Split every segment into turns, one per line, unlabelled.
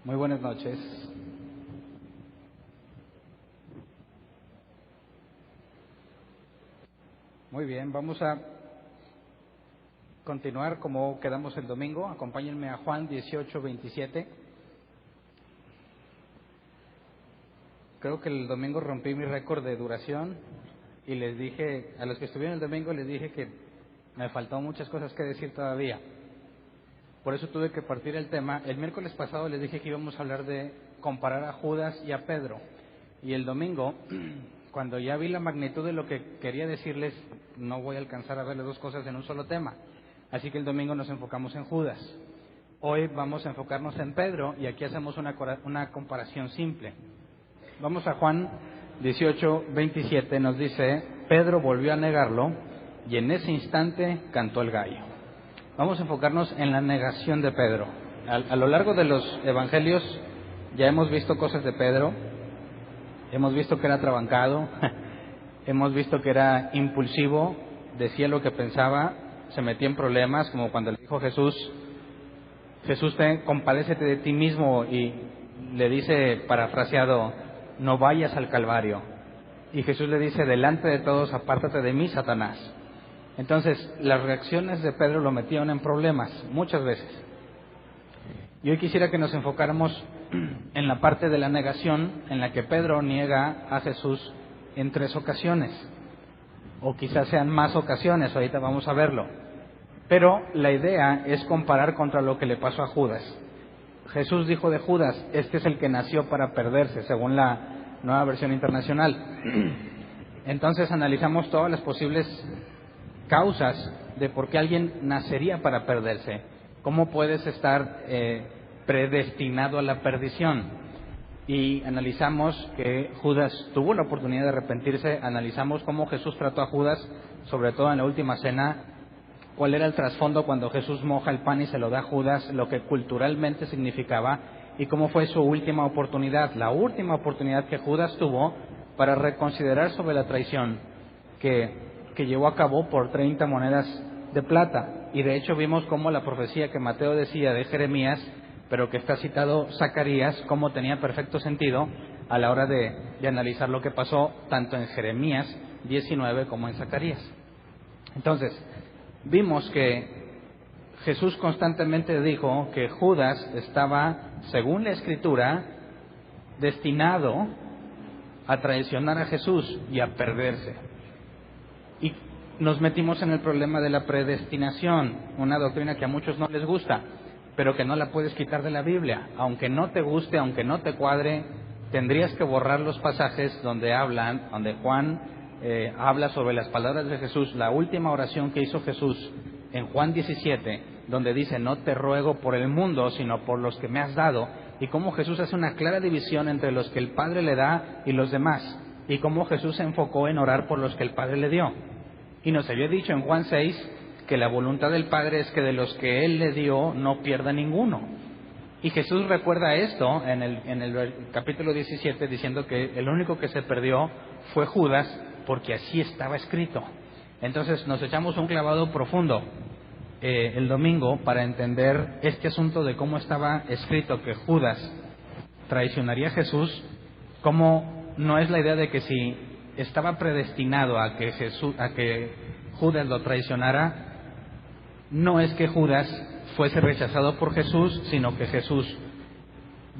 Muy buenas noches. Muy bien, vamos a continuar como quedamos el domingo. Acompáñenme a Juan 18:27. Creo que el domingo rompí mi récord de duración y les dije, a los que estuvieron el domingo les dije que me faltaban muchas cosas que decir todavía. Por eso tuve que partir el tema. El miércoles pasado les dije que íbamos a hablar de comparar a Judas y a Pedro. Y el domingo, cuando ya vi la magnitud de lo que quería decirles, no voy a alcanzar a ver las dos cosas en un solo tema. Así que el domingo nos enfocamos en Judas. Hoy vamos a enfocarnos en Pedro y aquí hacemos una comparación simple. Vamos a Juan 18:27, nos dice: Pedro volvió a negarlo y en ese instante cantó el gallo. Vamos a enfocarnos en la negación de Pedro. A lo largo de los evangelios ya hemos visto cosas de Pedro. Hemos visto que era trabancado, hemos visto que era impulsivo, decía lo que pensaba, se metía en problemas, como cuando le dijo Jesús, compadécete de ti mismo, y le dice, parafraseado, no vayas al Calvario. Y Jesús le dice, delante de todos, apártate de mí, Satanás. Entonces, las reacciones de Pedro lo metían en problemas, muchas veces. Y hoy quisiera que nos enfocáramos en la parte de la negación, en la que Pedro niega a Jesús en 3 ocasiones, o quizás sean más ocasiones, ahorita vamos a verlo. Pero la idea es comparar contra lo que le pasó a Judas. Jesús dijo de Judas, este es el que nació para perderse, según la Nueva Versión Internacional. Entonces analizamos todas las posibles causas de por qué alguien nacería para perderse. ¿Cómo puedes estar predestinado a la perdición? Y analizamos que Judas tuvo la oportunidad de arrepentirse, analizamos cómo Jesús trató a Judas, sobre todo en la última cena, cuál era el trasfondo cuando Jesús moja el pan y se lo da a Judas, lo que culturalmente significaba, y cómo fue su última oportunidad, la última oportunidad que Judas tuvo para reconsiderar sobre la traición que llevó a cabo por 30 monedas de plata. Y de hecho vimos cómo la profecía que Mateo decía de Jeremías, pero que está citado Zacarías, cómo tenía perfecto sentido a la hora de analizar lo que pasó tanto en Jeremías 19 como en Zacarías. Entonces, vimos que Jesús constantemente dijo que Judas estaba, según la Escritura, destinado a traicionar a Jesús y a perderse. Y nos metimos en el problema de la predestinación, una doctrina que a muchos no les gusta, pero que no la puedes quitar de la Biblia. Aunque no te guste, aunque no te cuadre, tendrías que borrar los pasajes donde Juan habla sobre las palabras de Jesús, la última oración que hizo Jesús en Juan 17, donde dice, no te ruego por el mundo, sino por los que me has dado, y cómo Jesús hace una clara división entre los que el Padre le da y los demás, y cómo Jesús se enfocó en orar por los que el Padre le dio. Y nos había dicho en Juan 6 que la voluntad del Padre es que de los que Él le dio no pierda ninguno. Y Jesús recuerda esto en el capítulo 17 diciendo que el único que se perdió fue Judas, porque así estaba escrito. Entonces nos echamos un clavado profundo el domingo para entender este asunto de cómo estaba escrito que Judas traicionaría a Jesús, cómo no es la idea de que si estaba predestinado a que Judas lo traicionara, no es que Judas fuese rechazado por Jesús, sino que Jesús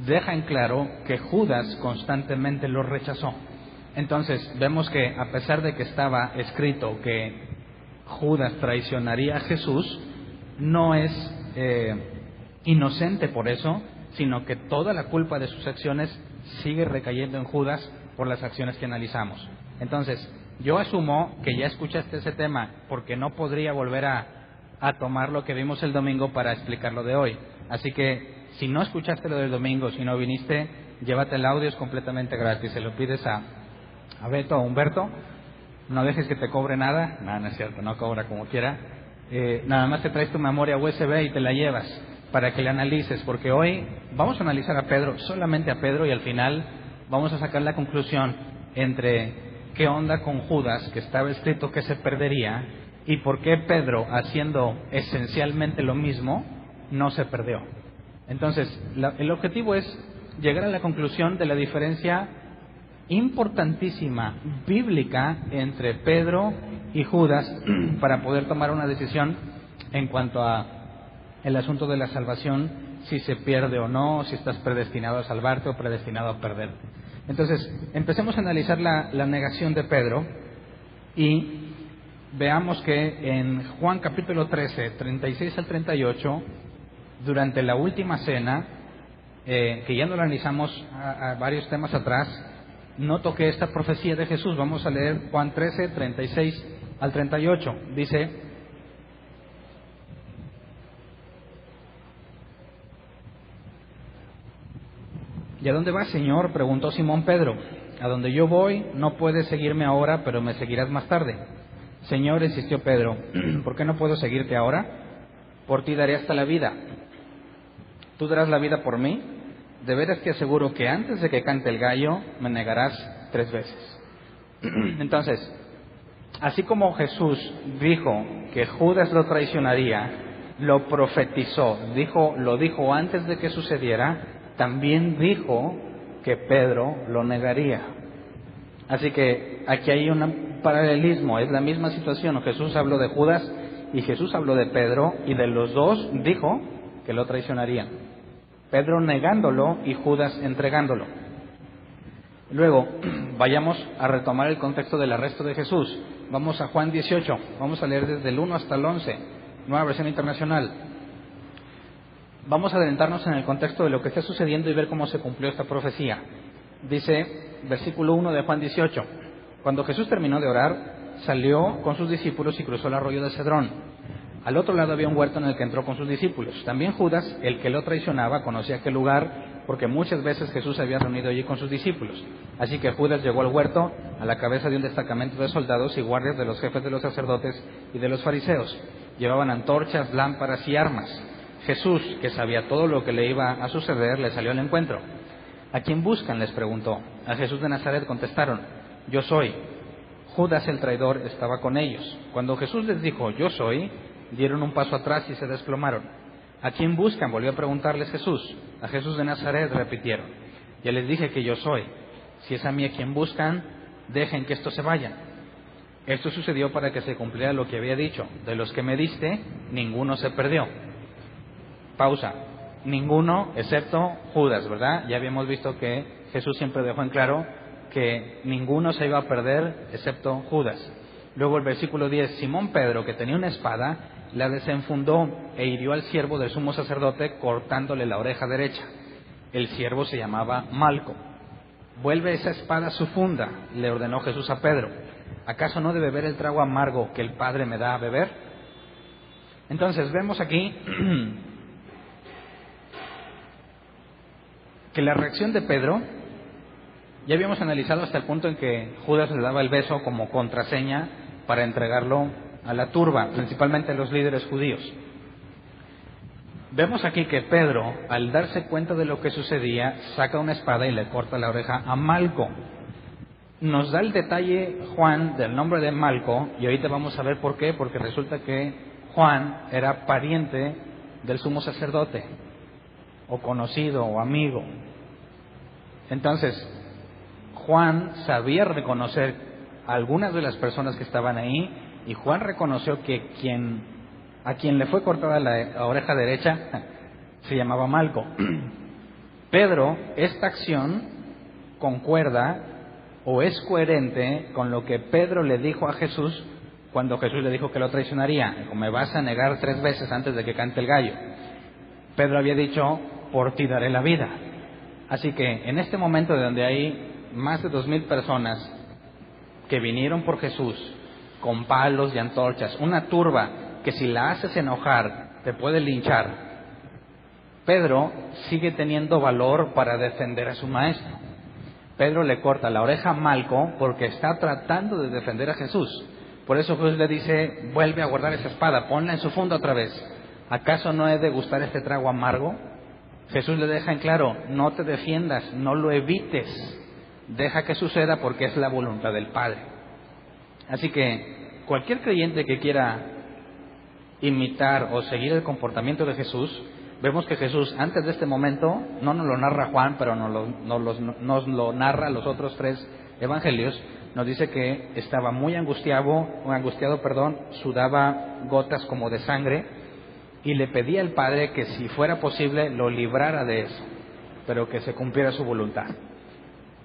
deja en claro que Judas constantemente lo rechazó. Entonces vemos que a pesar de que estaba escrito que Judas traicionaría a Jesús, no es inocente por eso, sino que toda la culpa de sus acciones sigue recayendo en Judas por las acciones que analizamos. Entonces, yo asumo que ya escuchaste ese tema, porque no podría volver a tomar lo que vimos el domingo para explicar lo de hoy. Así que, si no escuchaste lo del domingo, si no viniste, llévate el audio, es completamente gratis. Se lo pides a Beto o a Humberto, no dejes que te cobre nada. No es cierto, no cobra como quiera. Nada más te traes tu memoria USB y te la llevas para que la analices, porque hoy vamos a analizar a Pedro, solamente a Pedro, y al final vamos a sacar la conclusión entre qué onda con Judas, que estaba escrito que se perdería, y por qué Pedro, haciendo esencialmente lo mismo, no se perdió. Entonces, el objetivo es llegar a la conclusión de la diferencia importantísima, bíblica, entre Pedro y Judas para poder tomar una decisión en cuanto a el asunto de la salvación, si se pierde o no, si estás predestinado a salvarte o predestinado a perderte. Entonces, empecemos a analizar la negación de Pedro y veamos que en Juan capítulo 13, 36 al 38, durante la última cena, que ya no la analizamos a varios temas atrás, no toqué esta profecía de Jesús. Vamos a leer Juan 13, 36 al 38. Dice: ¿Y a dónde vas, Señor?, preguntó Simón Pedro. A donde yo voy, no puedes seguirme ahora, pero me seguirás más tarde. Señor, insistió Pedro, ¿por qué no puedo seguirte ahora? Por ti daré hasta la vida. ¿Tú darás la vida por mí? De veras te aseguro que antes de que cante el gallo, me negarás 3 veces. Entonces, así como Jesús dijo que Judas lo traicionaría, lo profetizó, lo dijo antes de que sucediera, también dijo que Pedro lo negaría. Así que aquí hay un paralelismo, es la misma situación. Jesús habló de Judas y Jesús habló de Pedro, y de los dos dijo que lo traicionarían. Pedro negándolo y Judas entregándolo. Luego, vayamos a retomar el contexto del arresto de Jesús. Vamos a Juan 18, vamos a leer desde el 1 hasta el 11, Nueva Versión Internacional. Vamos a adentrarnos en el contexto de lo que está sucediendo y ver cómo se cumplió esta profecía. Dice, versículo 1 de Juan 18, cuando Jesús terminó de orar, salió con sus discípulos y cruzó el arroyo de Cedrón. Al otro lado había un huerto en el que entró con sus discípulos. También Judas, el que lo traicionaba, conocía aquel lugar porque muchas veces Jesús se había reunido allí con sus discípulos. Así que Judas llegó al huerto a la cabeza de un destacamento de soldados y guardias de los jefes de los sacerdotes y de los fariseos. Llevaban antorchas, lámparas y armas. Jesús, que sabía todo lo que le iba a suceder, le salió al encuentro. ¿A quién buscan?, les preguntó. A Jesús de Nazaret, contestaron. Yo soy. Judas el traidor estaba con ellos. Cuando Jesús les dijo, yo soy, dieron un paso atrás y se desplomaron. ¿A quién buscan?, volvió a preguntarles Jesús. A Jesús de Nazaret, repitieron. Ya les dije que yo soy. Si es a mí a quien buscan, dejen que estos se vayan. Esto sucedió para que se cumpliera lo que había dicho. De los que me diste, ninguno se perdió. Pausa. Ninguno excepto Judas, ¿verdad? Ya habíamos visto que Jesús siempre dejó en claro que ninguno se iba a perder excepto Judas. Luego el versículo 10, Simón Pedro, que tenía una espada, la desenfundó e hirió al siervo del sumo sacerdote cortándole la oreja derecha. El siervo se llamaba Malco. Vuelve esa espada a su funda, le ordenó Jesús a Pedro. ¿Acaso no debe beber el trago amargo que el Padre me da a beber? Entonces vemos aquí que la reacción de Pedro, ya habíamos analizado hasta el punto en que Judas le daba el beso como contraseña para entregarlo a la turba, principalmente a los líderes judíos. Vemos aquí que Pedro, al darse cuenta de lo que sucedía, saca una espada y le corta la oreja a Malco. Nos da el detalle Juan del nombre de Malco, y ahorita vamos a ver por qué, porque resulta que Juan era pariente del sumo sacerdote, o conocido, o amigo. Entonces, Juan sabía reconocer a algunas de las personas que estaban ahí, y Juan reconoció que a quien le fue cortada la oreja derecha se llamaba Malco. Pedro, esta acción concuerda o es coherente con lo que Pedro le dijo a Jesús cuando Jesús le dijo que lo traicionaría. Dijo, me vas a negar 3 veces antes de que cante el gallo. Pedro había dicho, por ti daré la vida. Así que en este momento, de donde hay más de 2,000 personas que vinieron por Jesús con palos y antorchas, una turba que si la haces enojar te puede linchar, Pedro sigue teniendo valor para defender a su maestro. Pedro le corta la oreja a Malco porque está tratando de defender a Jesús. Por eso Jesús le dice, vuelve a guardar esa espada, ponla en su funda otra vez. ¿Acaso no he de gustar este trago amargo? Jesús le deja en claro, no te defiendas, no lo evites, deja que suceda porque es la voluntad del Padre. Así que cualquier creyente que quiera imitar o seguir el comportamiento de Jesús vemos que Jesús, antes de este momento, no nos lo narra Juan, pero nos lo narra los otros 3 evangelios, nos dice que estaba muy angustiado, sudaba gotas como de sangre, y le pedía al Padre que si fuera posible lo librara de eso, pero que se cumpliera su voluntad.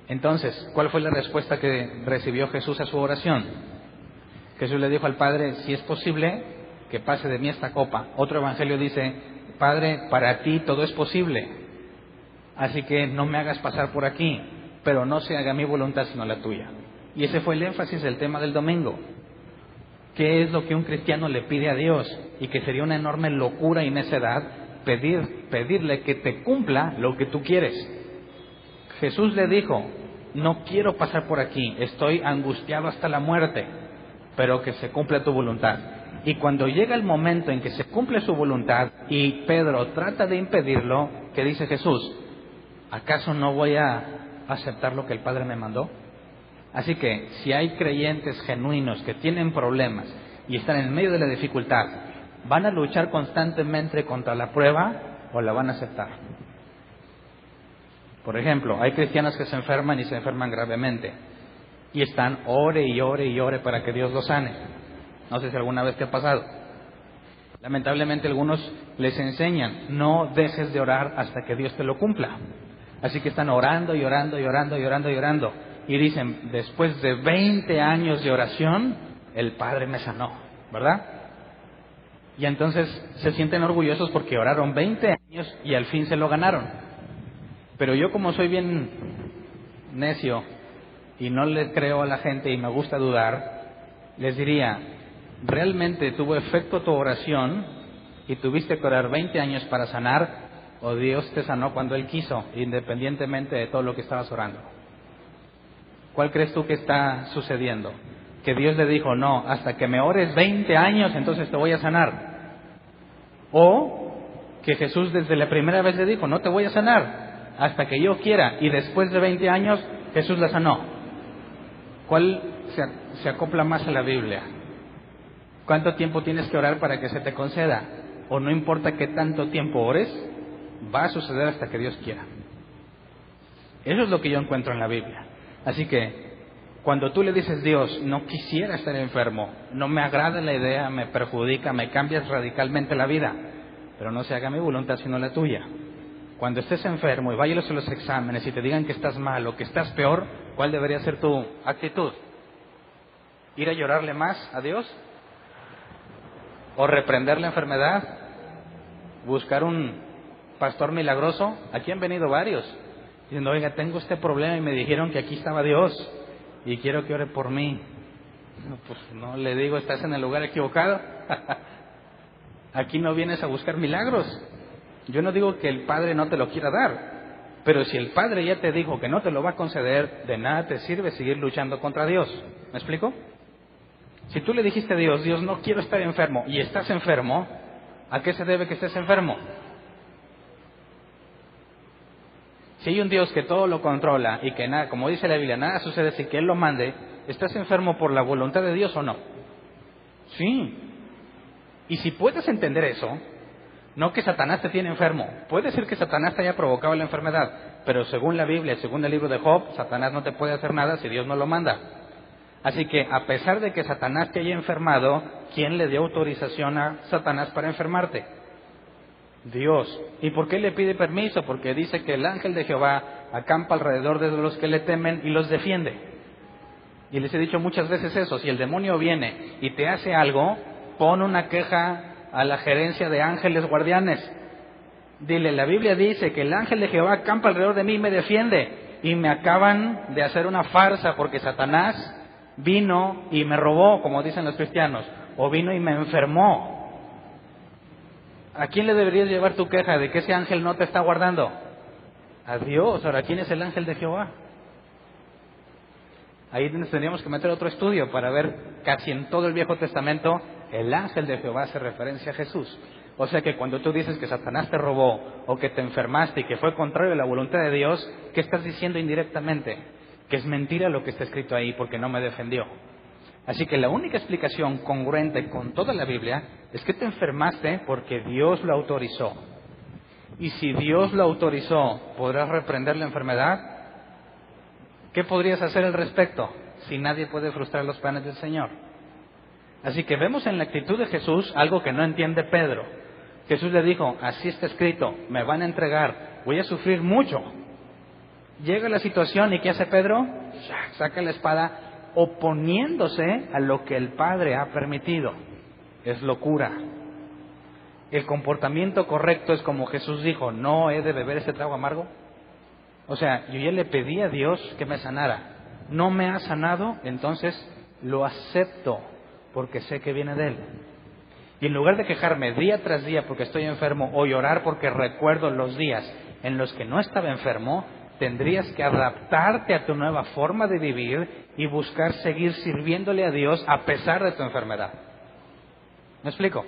Entonces, ¿cuál fue la respuesta que recibió Jesús a su oración? Jesús le dijo al Padre, si es posible, que pase de mí esta copa. Otro evangelio dice, Padre, para ti todo es posible, así que no me hagas pasar por aquí, pero no se haga mi voluntad sino la tuya. Y ese fue el énfasis del tema del domingo. ¿Qué es lo que un cristiano le pide a Dios? Y que sería una enorme locura y necedad pedirle que te cumpla lo que tú quieres. Jesús le dijo, no quiero pasar por aquí, estoy angustiado hasta la muerte, pero que se cumpla tu voluntad. Y cuando llega el momento en que se cumple su voluntad y Pedro trata de impedirlo, ¿qué dice Jesús? ¿Acaso no voy a aceptar lo que el Padre me mandó? Así que si hay creyentes genuinos que tienen problemas y están en medio de la dificultad, ¿van a luchar constantemente contra la prueba o la van a aceptar? Por ejemplo, hay cristianos que se enferman y se enferman gravemente y están ore y ore y ore para que Dios los sane. No sé si alguna vez te ha pasado. Lamentablemente algunos les enseñan, no dejes de orar hasta que Dios te lo cumpla. Así que están orando y orando y orando y orando y orando. Y dicen, después de 20 años de oración, el Padre me sanó, ¿verdad? Y entonces se sienten orgullosos porque oraron 20 años y al fin se lo ganaron. Pero yo, como soy bien necio y no le creo a la gente y me gusta dudar, les diría, ¿realmente tuvo efecto tu oración y tuviste que orar 20 años para sanar, o Dios te sanó cuando Él quiso, independientemente de todo lo que estabas orando? ¿Cuál crees tú que está sucediendo? Que Dios le dijo, no, hasta que me ores 20 años, entonces te voy a sanar. O que Jesús desde la primera vez le dijo, no te voy a sanar hasta que yo quiera, y después de 20 años Jesús la sanó. ¿Cuál se acopla más a la Biblia? ¿Cuánto tiempo tienes que orar para que se te conceda? O no importa qué tanto tiempo ores, va a suceder hasta que Dios quiera. Eso es lo que yo encuentro en la Biblia. Así que, cuando tú le dices, Dios, no quisiera estar enfermo, no me agrada la idea, me perjudica, me cambias radicalmente la vida, pero no se haga mi voluntad sino la tuya. Cuando estés enfermo y vayas a los exámenes y te digan que estás mal o que estás peor, ¿cuál debería ser tu actitud? ¿Ir a llorarle más a Dios? ¿O reprender la enfermedad? ¿Buscar un pastor milagroso? Aquí han venido varios diciendo, oiga, tengo este problema y me dijeron que aquí estaba Dios y quiero que ore por mí. No, pues no, le digo, estás en el lugar equivocado. Aquí no vienes a buscar milagros. Yo no digo que el Padre no te lo quiera dar, pero si el Padre ya te dijo que no te lo va a conceder, de nada te sirve seguir luchando contra Dios. ¿Me explico? Si tú le dijiste a Dios, Dios, no quiero estar enfermo, y estás enfermo, ¿a qué se debe que estés enfermo? Si hay un Dios que todo lo controla y que nada, como dice la Biblia, nada sucede sin que Él lo mande, ¿estás enfermo por la voluntad de Dios o no? Sí. Y si puedes entender eso, no que Satanás te tiene enfermo, puede ser que Satanás te haya provocado la enfermedad, pero según la Biblia, según el libro de Job, Satanás no te puede hacer nada si Dios no lo manda. Así que, a pesar de que Satanás te haya enfermado, ¿quién le dio autorización a Satanás para enfermarte? Dios. ¿Y por qué le pide permiso? Porque dice que el ángel de Jehová acampa alrededor de los que le temen y los defiende. Y les he dicho muchas veces eso, si el demonio viene y te hace algo, pon una queja a la gerencia de ángeles guardianes. Dile, la Biblia dice que el ángel de Jehová acampa alrededor de mí y me defiende. Y me acaban de hacer una farsa porque Satanás vino y me robó, como dicen los cristianos, o vino y me enfermó. ¿A quién le deberías llevar tu queja de que ese ángel no te está guardando? A Dios. Ahora, ¿quién es el ángel de Jehová? Ahí tendríamos que meter otro estudio para ver casi en todo el Viejo Testamento el ángel de Jehová hace referencia a Jesús. O sea que cuando tú dices que Satanás te robó o que te enfermaste y que fue contrario a la voluntad de Dios, ¿qué estás diciendo indirectamente? Que es mentira lo que está escrito ahí porque no me defendió. Así que la única explicación congruente con toda la Biblia es que te enfermaste porque Dios lo autorizó. Y si Dios lo autorizó, ¿podrás reprender la enfermedad? ¿Qué podrías hacer al respecto si nadie puede frustrar los planes del Señor? Así que vemos en la actitud de Jesús algo que no entiende Pedro. Jesús le dijo, así está escrito, me van a entregar, voy a sufrir mucho. Llega la situación y ¿qué hace Pedro? Saca la espada oponiéndose a lo que el Padre ha permitido. Es locura. El comportamiento correcto es como Jesús dijo, no he de beber ese trago amargo. O sea, yo ya le pedí a Dios que me sanara. No me ha sanado, entonces lo acepto porque sé que viene de Él. Y en lugar de quejarme día tras día porque estoy enfermo o llorar porque recuerdo los días en los que no estaba enfermo, tendrías que adaptarte a tu nueva forma de vivir y buscar seguir sirviéndole a Dios a pesar de tu enfermedad. ¿Me explico?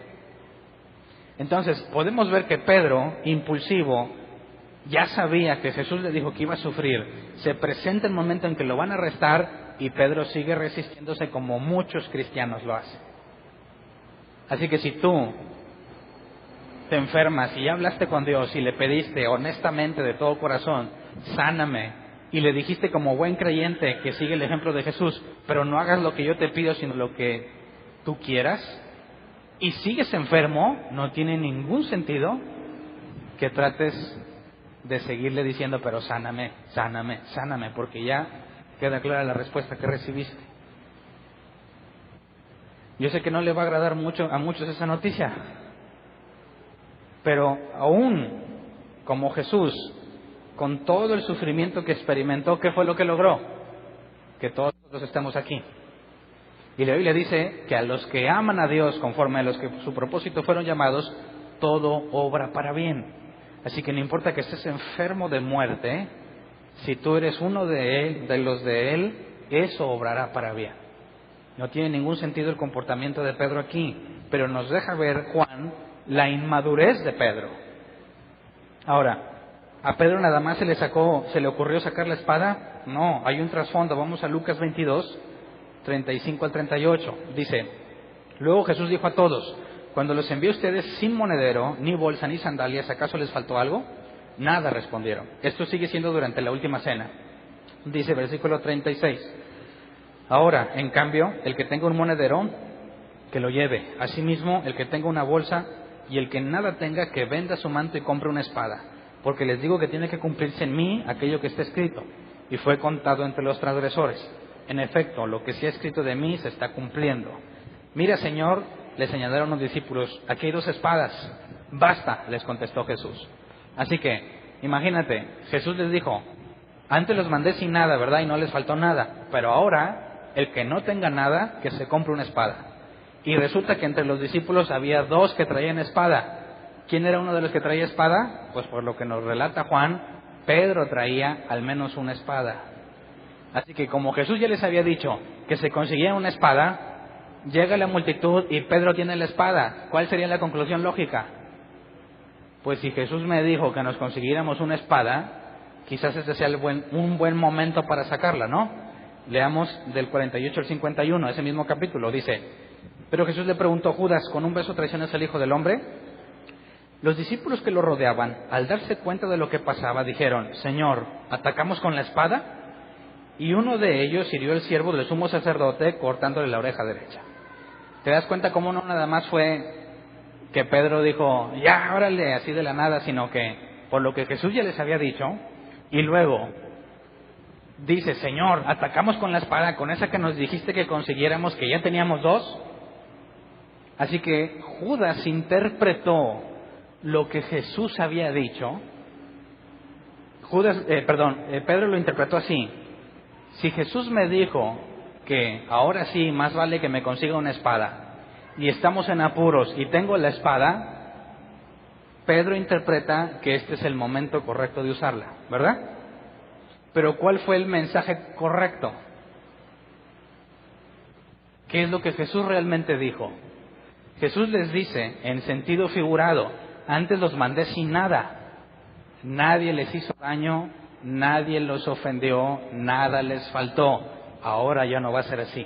Entonces, podemos ver que Pedro, impulsivo, ya sabía que Jesús le dijo que iba a sufrir. Se presenta el momento en que lo van a arrestar y Pedro sigue resistiéndose como muchos cristianos lo hacen. Así que si tú te enfermas y ya hablaste con Dios y le pediste honestamente de todo corazón, sáname, y le dijiste como buen creyente que sigue el ejemplo de Jesús, pero no hagas lo que yo te pido sino lo que tú quieras, y sigues enfermo, no tiene ningún sentido que trates de seguirle diciendo, pero sáname, sáname, sáname, porque ya queda clara la respuesta que recibiste. Yo sé que no le va a agradar mucho a muchos esa noticia, pero aún como Jesús, con todo el sufrimiento que experimentó, ¿qué fue lo que logró? Que todos nosotros estemos aquí. Y la Biblia dice que a los que aman a Dios conforme a los que su propósito fueron llamados, todo obra para bien. Así que no importa que estés enfermo de muerte, si tú eres uno de los de Él, eso obrará para bien. No tiene ningún sentido el comportamiento de Pedro aquí, pero nos deja ver, Juan, la inmadurez de Pedro. Ahora, ¿a Pedro nada más se le ocurrió sacar la espada? No, hay un trasfondo. Vamos a Lucas 22, 35 al 38. Dice, luego Jesús dijo a todos, cuando los envié a ustedes sin monedero, ni bolsa, ni sandalias, ¿acaso les faltó algo? Nada, respondieron. Esto sigue siendo durante la última cena. Dice versículo 36. Ahora, en cambio, el que tenga un monedero, que lo lleve. Asimismo, el que tenga una bolsa y el que nada tenga, que venda su manto y compre una espada. Porque les digo que tiene que cumplirse en mí aquello que está escrito. Y fue contado entre los transgresores. En efecto, lo que sí ha escrito de mí se está cumpliendo. Mira, Señor, le señalaron los discípulos, aquí hay 2 espadas. Basta, les contestó Jesús. Así que, imagínate, Jesús les dijo, antes los mandé sin nada, ¿verdad? Y no les faltó nada. Pero ahora, el que no tenga nada, que se compre una espada. Y resulta que entre los discípulos había 2 que traían espada. ¿Quién era uno de los que traía espada? Pues por lo que nos relata Juan, Pedro traía al menos una espada. Así que como Jesús ya les había dicho que se conseguía una espada, llega la multitud y Pedro tiene la espada. ¿Cuál sería la conclusión lógica? Pues si Jesús me dijo que nos consiguiéramos una espada, quizás ese sea un buen momento para sacarla, ¿no? Leamos del 48 al 51, ese mismo capítulo, dice, pero Jesús le preguntó, Judas, ¿con un beso traicionas al Hijo del Hombre? Los discípulos que lo rodeaban, al darse cuenta de lo que pasaba, dijeron, Señor, ¿atacamos con la espada? Y uno de ellos hirió al siervo del sumo sacerdote cortándole la oreja derecha. ¿Te das cuenta cómo no nada más fue que Pedro dijo, ya, órale, así de la nada, sino que por lo que Jesús ya les había dicho, y luego dice, Señor, atacamos con la espada, con esa que nos dijiste que consiguiéramos, que ya teníamos 2? Así que Judas interpretó lo que Jesús había dicho. Pedro lo interpretó así. Si Jesús me dijo que ahora sí, más vale que me consiga una espada, y estamos en apuros y tengo la espada, Pedro interpreta que este es el momento correcto de usarla, ¿verdad? Pero ¿cuál fue el mensaje correcto? ¿Qué es lo que Jesús realmente dijo? Jesús les dice, en sentido figurado, antes los mandé sin nada. Nadie les hizo daño, nadie los ofendió, nada les faltó. Ahora ya no va a ser así.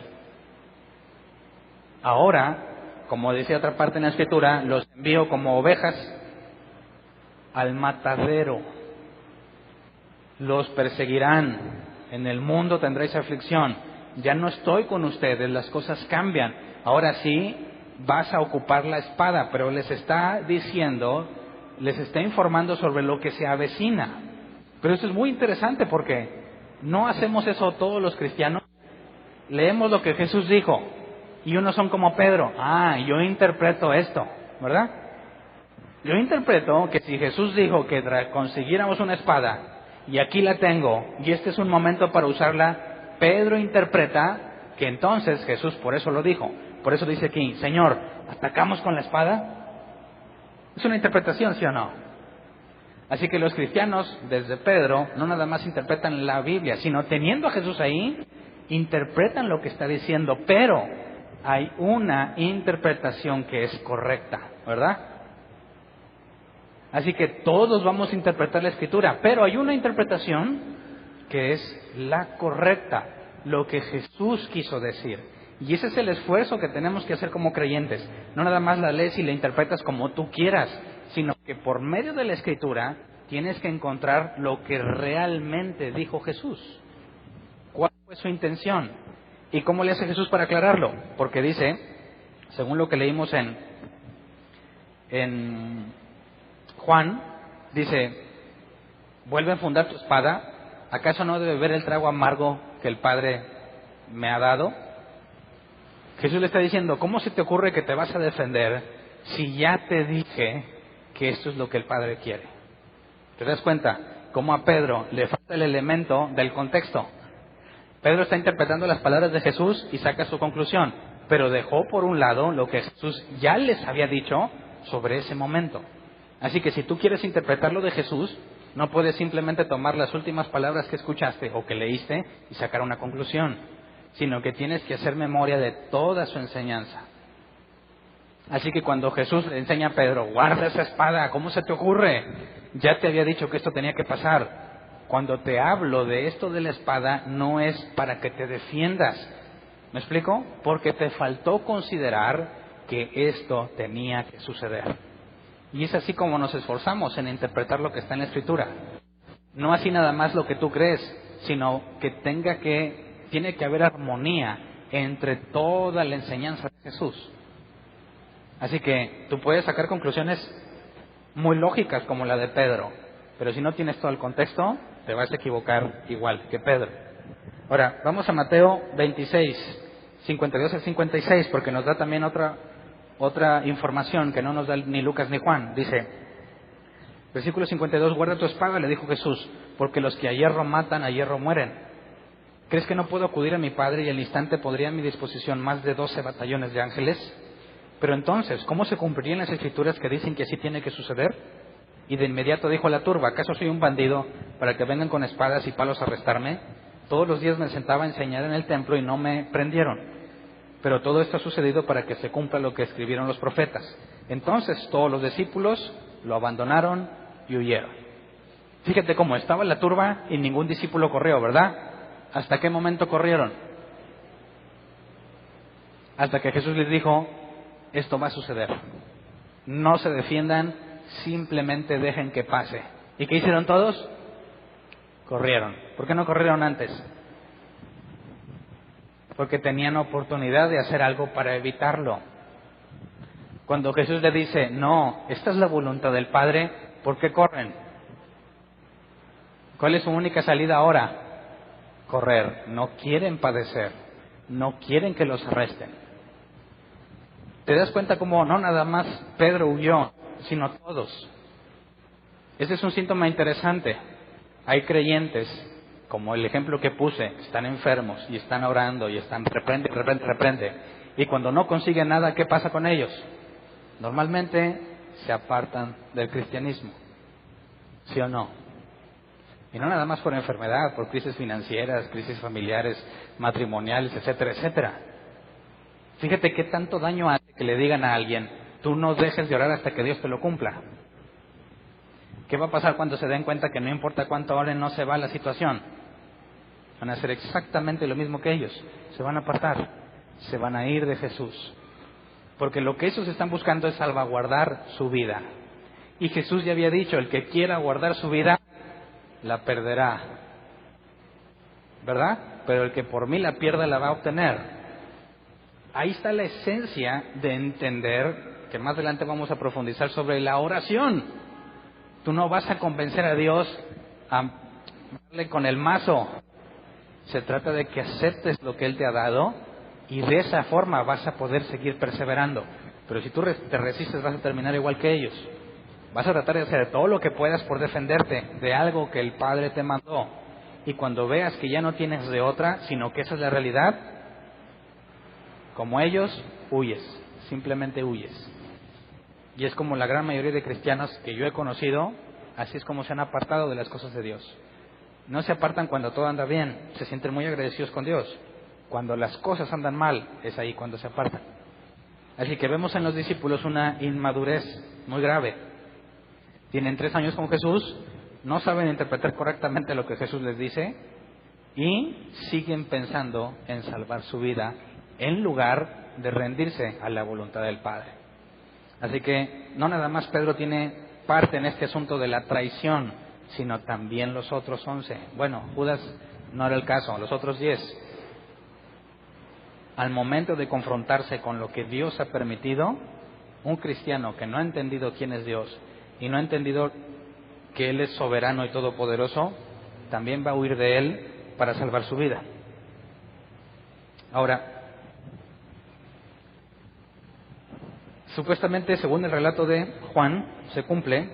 Ahora, como decía otra parte en la Escritura, los envío como ovejas al matadero. Los perseguirán, en el mundo tendréis aflicción. Ya no estoy con ustedes, las cosas cambian. Ahora sí, vas a ocupar la espada, pero les está diciendo, les está informando sobre lo que se avecina. Pero eso es muy interesante porque no hacemos eso todos los cristianos. Leemos lo que Jesús dijo y unos son como Pedro. Yo interpreto esto, ¿verdad? Yo interpreto que si Jesús dijo que consiguiéramos una espada y aquí la tengo y este es un momento para usarla, Pedro interpreta que entonces Jesús por eso lo dijo. Por eso dice aquí, Señor, ¿atacamos con la espada? Es una interpretación, ¿sí o no? Así que los cristianos, desde Pedro, no nada más interpretan la Biblia, sino teniendo a Jesús ahí, interpretan lo que está diciendo, pero hay una interpretación que es correcta, ¿verdad? Así que todos vamos a interpretar la Escritura, pero hay una interpretación que es la correcta, lo que Jesús quiso decir. Y ese es el esfuerzo que tenemos que hacer como creyentes. No nada más la lees y la interpretas como tú quieras, sino que por medio de la Escritura tienes que encontrar lo que realmente dijo Jesús. ¿Cuál fue su intención? ¿Y cómo le hace Jesús para aclararlo? Porque dice, según lo que leímos en Juan, dice, vuelve a enfundar tu espada. ¿Acaso no debe beber el trago amargo que el Padre me ha dado? Jesús le está diciendo, ¿cómo se te ocurre que te vas a defender si ya te dije que esto es lo que el Padre quiere? ¿Te das cuenta? Cómo a Pedro le falta el elemento del contexto. Pedro está interpretando las palabras de Jesús y saca su conclusión, pero dejó por un lado lo que Jesús ya les había dicho sobre ese momento. Así que si tú quieres interpretar lo de Jesús, no puedes simplemente tomar las últimas palabras que escuchaste o que leíste y sacar una conclusión, sino que tienes que hacer memoria de toda su enseñanza. Así que cuando Jesús le enseña a Pedro, guarda esa espada, ¿cómo se te ocurre? Ya te había dicho que esto tenía que pasar. Cuando te hablo de esto de la espada, no es para que te defiendas. ¿Me explico? Porque te faltó considerar que esto tenía que suceder. Y es así como nos esforzamos en interpretar lo que está en la Escritura. No así nada más lo que tú crees, sino que tiene que haber armonía entre toda la enseñanza de Jesús. Así que tú puedes sacar conclusiones muy lógicas como la de Pedro, pero si no tienes todo el contexto, te vas a equivocar igual que Pedro. Ahora, vamos a Mateo 26, 52 al 56, porque nos da también otra información que no nos da ni Lucas ni Juan. Dice, versículo 52, guarda tu espada, le dijo Jesús, porque los que a hierro matan, a hierro mueren. ¿Crees que no puedo acudir a mi Padre y al instante podría a mi disposición más de 12 batallones de ángeles? Pero entonces, ¿cómo se cumplirían las Escrituras que dicen que así tiene que suceder? Y de inmediato dijo a la turba, ¿acaso soy un bandido para que vengan con espadas y palos a arrestarme? Todos los días me sentaba a enseñar en el templo y no me prendieron. Pero todo esto ha sucedido para que se cumpla lo que escribieron los profetas. Entonces todos los discípulos lo abandonaron y huyeron. Fíjate cómo estaba la turba y ningún discípulo corrió, ¿verdad? ¿Hasta qué momento corrieron? Hasta que Jesús les dijo, esto va a suceder. No se defiendan, simplemente dejen que pase. ¿Y qué hicieron todos? Corrieron. ¿Por qué no corrieron antes? Porque tenían oportunidad de hacer algo para evitarlo. Cuando Jesús le dice, no, esta es la voluntad del Padre, ¿por qué corren? ¿Cuál es su única salida ahora? Correr. No quieren padecer, no quieren que los arresten. ¿Te das cuenta cómo no nada más Pedro huyó, sino todos? Ese es un síntoma interesante. Hay creyentes, como el ejemplo que puse, que están enfermos y están orando y están reprende. Y cuando no consiguen nada, ¿qué pasa con ellos? Normalmente se apartan del cristianismo. ¿Sí o no? Y no nada más por enfermedad, por crisis financieras, crisis familiares, matrimoniales, etcétera, etcétera. Fíjate qué tanto daño hace que le digan a alguien, tú no dejes de orar hasta que Dios te lo cumpla. ¿Qué va a pasar cuando se den cuenta que no importa cuánto oren, no se va la situación? Van a hacer exactamente lo mismo que ellos. Se van a apartar, se van a ir de Jesús. Porque lo que ellos están buscando es salvaguardar su vida. Y Jesús ya había dicho, el que quiera guardar su vida, la perderá. ¿Verdad? Pero el que por mí la pierda, la va a obtener. Ahí está la esencia de entender, que más adelante vamos a profundizar sobre la oración. Tú no vas a convencer a Dios a darle con el mazo. Se trata de que aceptes lo que Él te ha dado y de esa forma vas a poder seguir perseverando. Pero si tú te resistes, vas a terminar igual que ellos. Vas a tratar de hacer todo lo que puedas por defenderte de algo que el Padre te mandó. Y cuando veas que ya no tienes de otra, sino que esa es la realidad, como ellos, huyes. Simplemente huyes. Y es como la gran mayoría de cristianos que yo he conocido, así es como se han apartado de las cosas de Dios. No se apartan cuando todo anda bien, se sienten muy agradecidos con Dios. Cuando las cosas andan mal, es ahí cuando se apartan. Así que vemos en los discípulos una inmadurez muy grave. Tienen 3 años con Jesús, no saben interpretar correctamente lo que Jesús les dice y siguen pensando en salvar su vida en lugar de rendirse a la voluntad del Padre. Así que no nada más Pedro tiene parte en este asunto de la traición, sino también los otros 11. Bueno, Judas no era el caso, los otros 10. Al momento de confrontarse con lo que Dios ha permitido, un cristiano que no ha entendido quién es Dios y no ha entendido que Él es soberano y todopoderoso, también va a huir de Él para salvar su vida. Ahora, supuestamente, según el relato de Juan, se cumple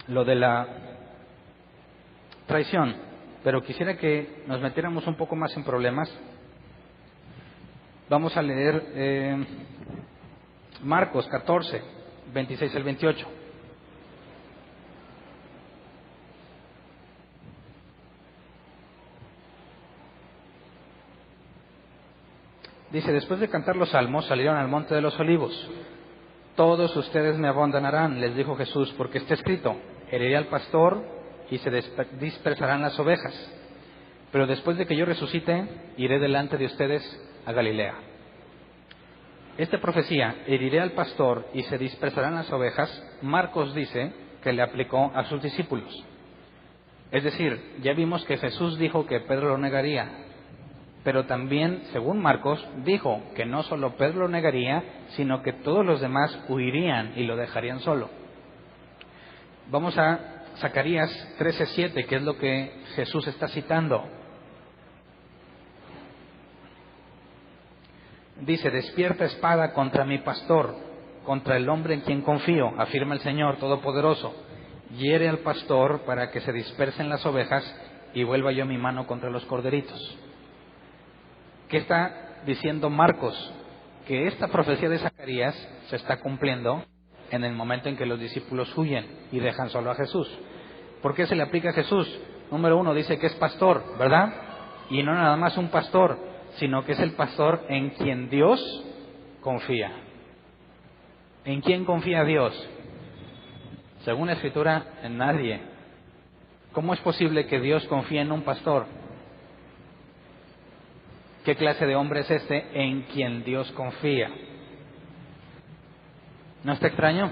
lo de la traición, pero quisiera que nos metiéramos un poco más en problemas. Vamos a leer Marcos 14, 26 al 28. Dice, después de cantar los salmos, salieron al monte de los olivos. Todos ustedes me abandonarán, les dijo Jesús, porque está escrito, heriré al pastor y se dispersarán las ovejas. Pero después de que yo resucite, iré delante de ustedes a Galilea. Esta profecía, heriré al pastor y se dispersarán las ovejas, Marcos dice que le aplicó a sus discípulos. Es decir, ya vimos que Jesús dijo que Pedro lo negaría, pero también, según Marcos, dijo que no solo Pedro lo negaría, sino que todos los demás huirían y lo dejarían solo. Vamos a Zacarías 13:7, que es lo que Jesús está citando. Dice, despierta espada contra mi pastor, contra el hombre en quien confío, afirma el Señor Todopoderoso. Hiere al pastor para que se dispersen las ovejas y vuelva yo mi mano contra los corderitos. ¿Qué está diciendo Marcos? Que esta profecía de Zacarías se está cumpliendo en el momento en que los discípulos huyen y dejan solo a Jesús. ¿Por qué se le aplica a Jesús? Número 1, dice que es pastor, ¿verdad? Y no nada más un pastor, sino que es el pastor en quien Dios confía. ¿En quién confía Dios? Según la Escritura, en nadie. ¿Cómo es posible que Dios confíe en un pastor? ¿Qué clase de hombre es este en quien Dios confía? ¿No está extraño?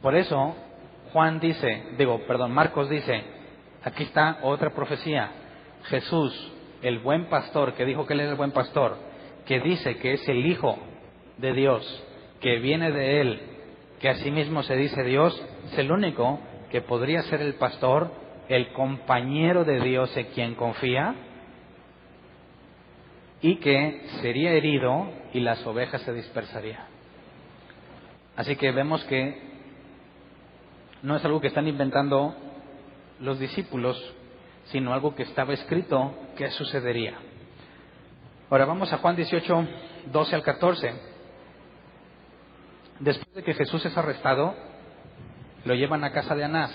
Por eso, Marcos dice, aquí está otra profecía. Jesús, el buen pastor, que dijo que Él era el buen pastor, que dice que es el Hijo de Dios, que viene de Él, que asimismo se dice Dios, es el único que podría ser el pastor, el compañero de Dios en quien confía, y que sería herido y las ovejas se dispersarían. Así que vemos que no es algo que están inventando los discípulos, sino algo que estaba escrito que sucedería. Ahora vamos a Juan 18, 12 al 14. Después de que Jesús es arrestado, lo llevan a casa de Anás.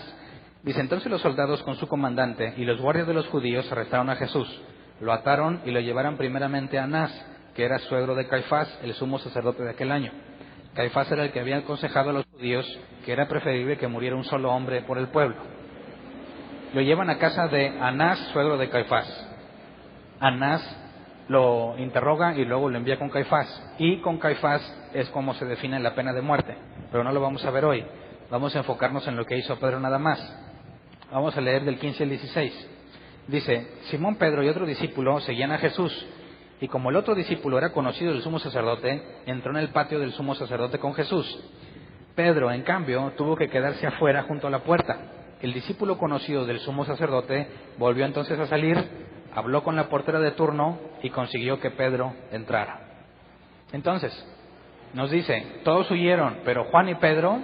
Dice, entonces los soldados con su comandante y los guardias de los judíos arrestaron a Jesús. Lo ataron y lo llevaron primeramente a Anás, que era suegro de Caifás, el sumo sacerdote de aquel año. Caifás era el que había aconsejado a los judíos que era preferible que muriera un solo hombre por el pueblo. Lo llevan a casa de Anás, suegro de Caifás. Anás lo interroga y luego lo envía con Caifás. Y con Caifás es como se define la pena de muerte. pero no lo vamos a ver hoy. Vamos a enfocarnos en lo que hizo Pedro nada más. Vamos a leer del 15 al 16. Dice: Simón Pedro y otro discípulo seguían a Jesús, y como el otro discípulo era conocido del sumo sacerdote, entró en el patio del sumo sacerdote con Jesús. Pedro, en cambio, tuvo que quedarse afuera junto a la puerta. El discípulo conocido del sumo sacerdote volvió entonces a salir, habló con la portera de turno y consiguió que Pedro entrara. Entonces, nos dice, todos huyeron, pero Juan y Pedro,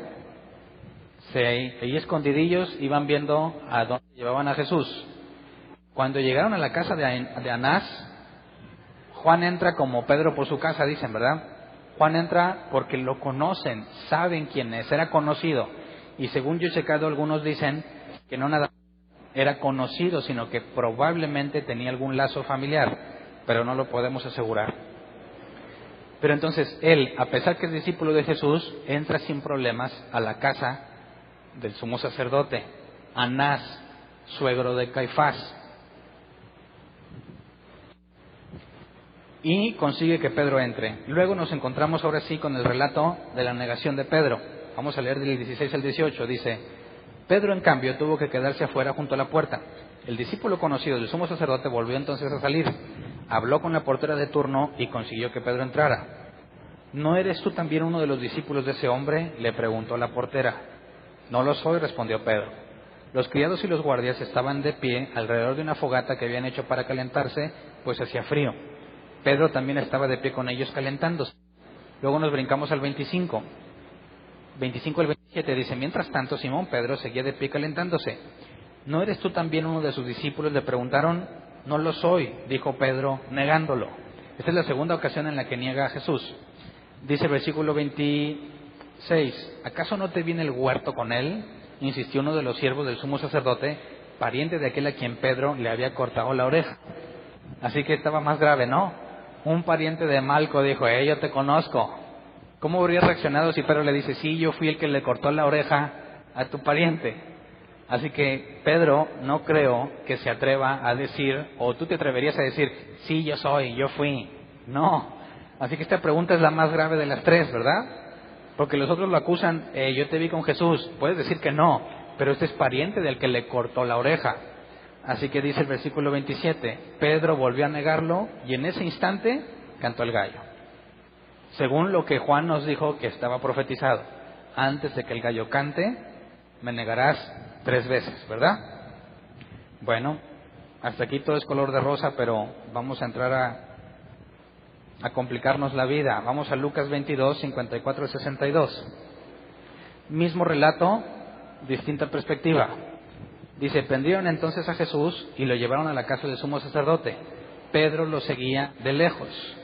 ahí escondidillos, iban viendo a dónde llevaban a Jesús. Cuando llegaron a la casa de Anás, Juan entra como Pedro por su casa, dicen, ¿verdad? Juan entra porque lo conocen, saben quién es, era conocido. Y según yo he checado, algunos dicen que no nada era conocido, sino que probablemente tenía algún lazo familiar, pero no lo podemos asegurar. Pero entonces él, a pesar que es discípulo de Jesús, entra sin problemas a la casa del sumo sacerdote, Anás, suegro de Caifás, y consigue que Pedro entre. Luego nos encontramos ahora sí con el relato de la negación de Pedro. Vamos a leer del 16 al 18. Dice: Pedro, en cambio, tuvo que quedarse afuera junto a la puerta. El discípulo conocido del sumo sacerdote volvió entonces a salir. Habló con la portera de turno y consiguió que Pedro entrara. ¿No eres tú también uno de los discípulos de ese hombre?, le preguntó la portera. No lo soy, respondió Pedro. Los criados y los guardias estaban de pie alrededor de una fogata que habían hecho para calentarse, pues hacía frío. Pedro también estaba de pie con ellos calentándose. Luego nos brincamos al 25 al 27, dice: Mientras tanto, Simón Pedro seguía de pie calentándose. ¿No eres tú también uno de sus discípulos?, le preguntaron. No lo soy, dijo Pedro, negándolo. Esta es la segunda ocasión en la que niega a Jesús. Dice el versículo 26: ¿Acaso no te viene el huerto con él?, insistió uno de los siervos del sumo sacerdote, pariente de aquel a quien Pedro le había cortado la oreja. Así que estaba más grave, ¿no? Un pariente de Malco dijo: yo te conozco. ¿Cómo habría reaccionado si Pedro le dice: sí, yo fui el que le cortó la oreja a tu pariente? Así que Pedro no creo que se atreva a decir, o tú te atreverías a decir: sí, yo soy, yo fui. No. Así que esta pregunta es la más grave de las tres, ¿verdad? Porque los otros lo acusan: yo te vi con Jesús. Puedes decir que no, pero este es pariente del que le cortó la oreja. Así que dice el versículo 27, Pedro volvió a negarlo y en ese instante cantó el gallo. Según lo que Juan nos dijo que estaba profetizado: antes de que el gallo cante, me negarás 3 veces, ¿verdad? Bueno, hasta aquí todo es color de rosa, pero vamos a entrar a complicarnos la vida. Vamos a Lucas 22, 54 al 62. Mismo relato, distinta perspectiva. Dice: prendieron entonces a Jesús y lo llevaron a la casa del sumo sacerdote. Pedro lo seguía de lejos.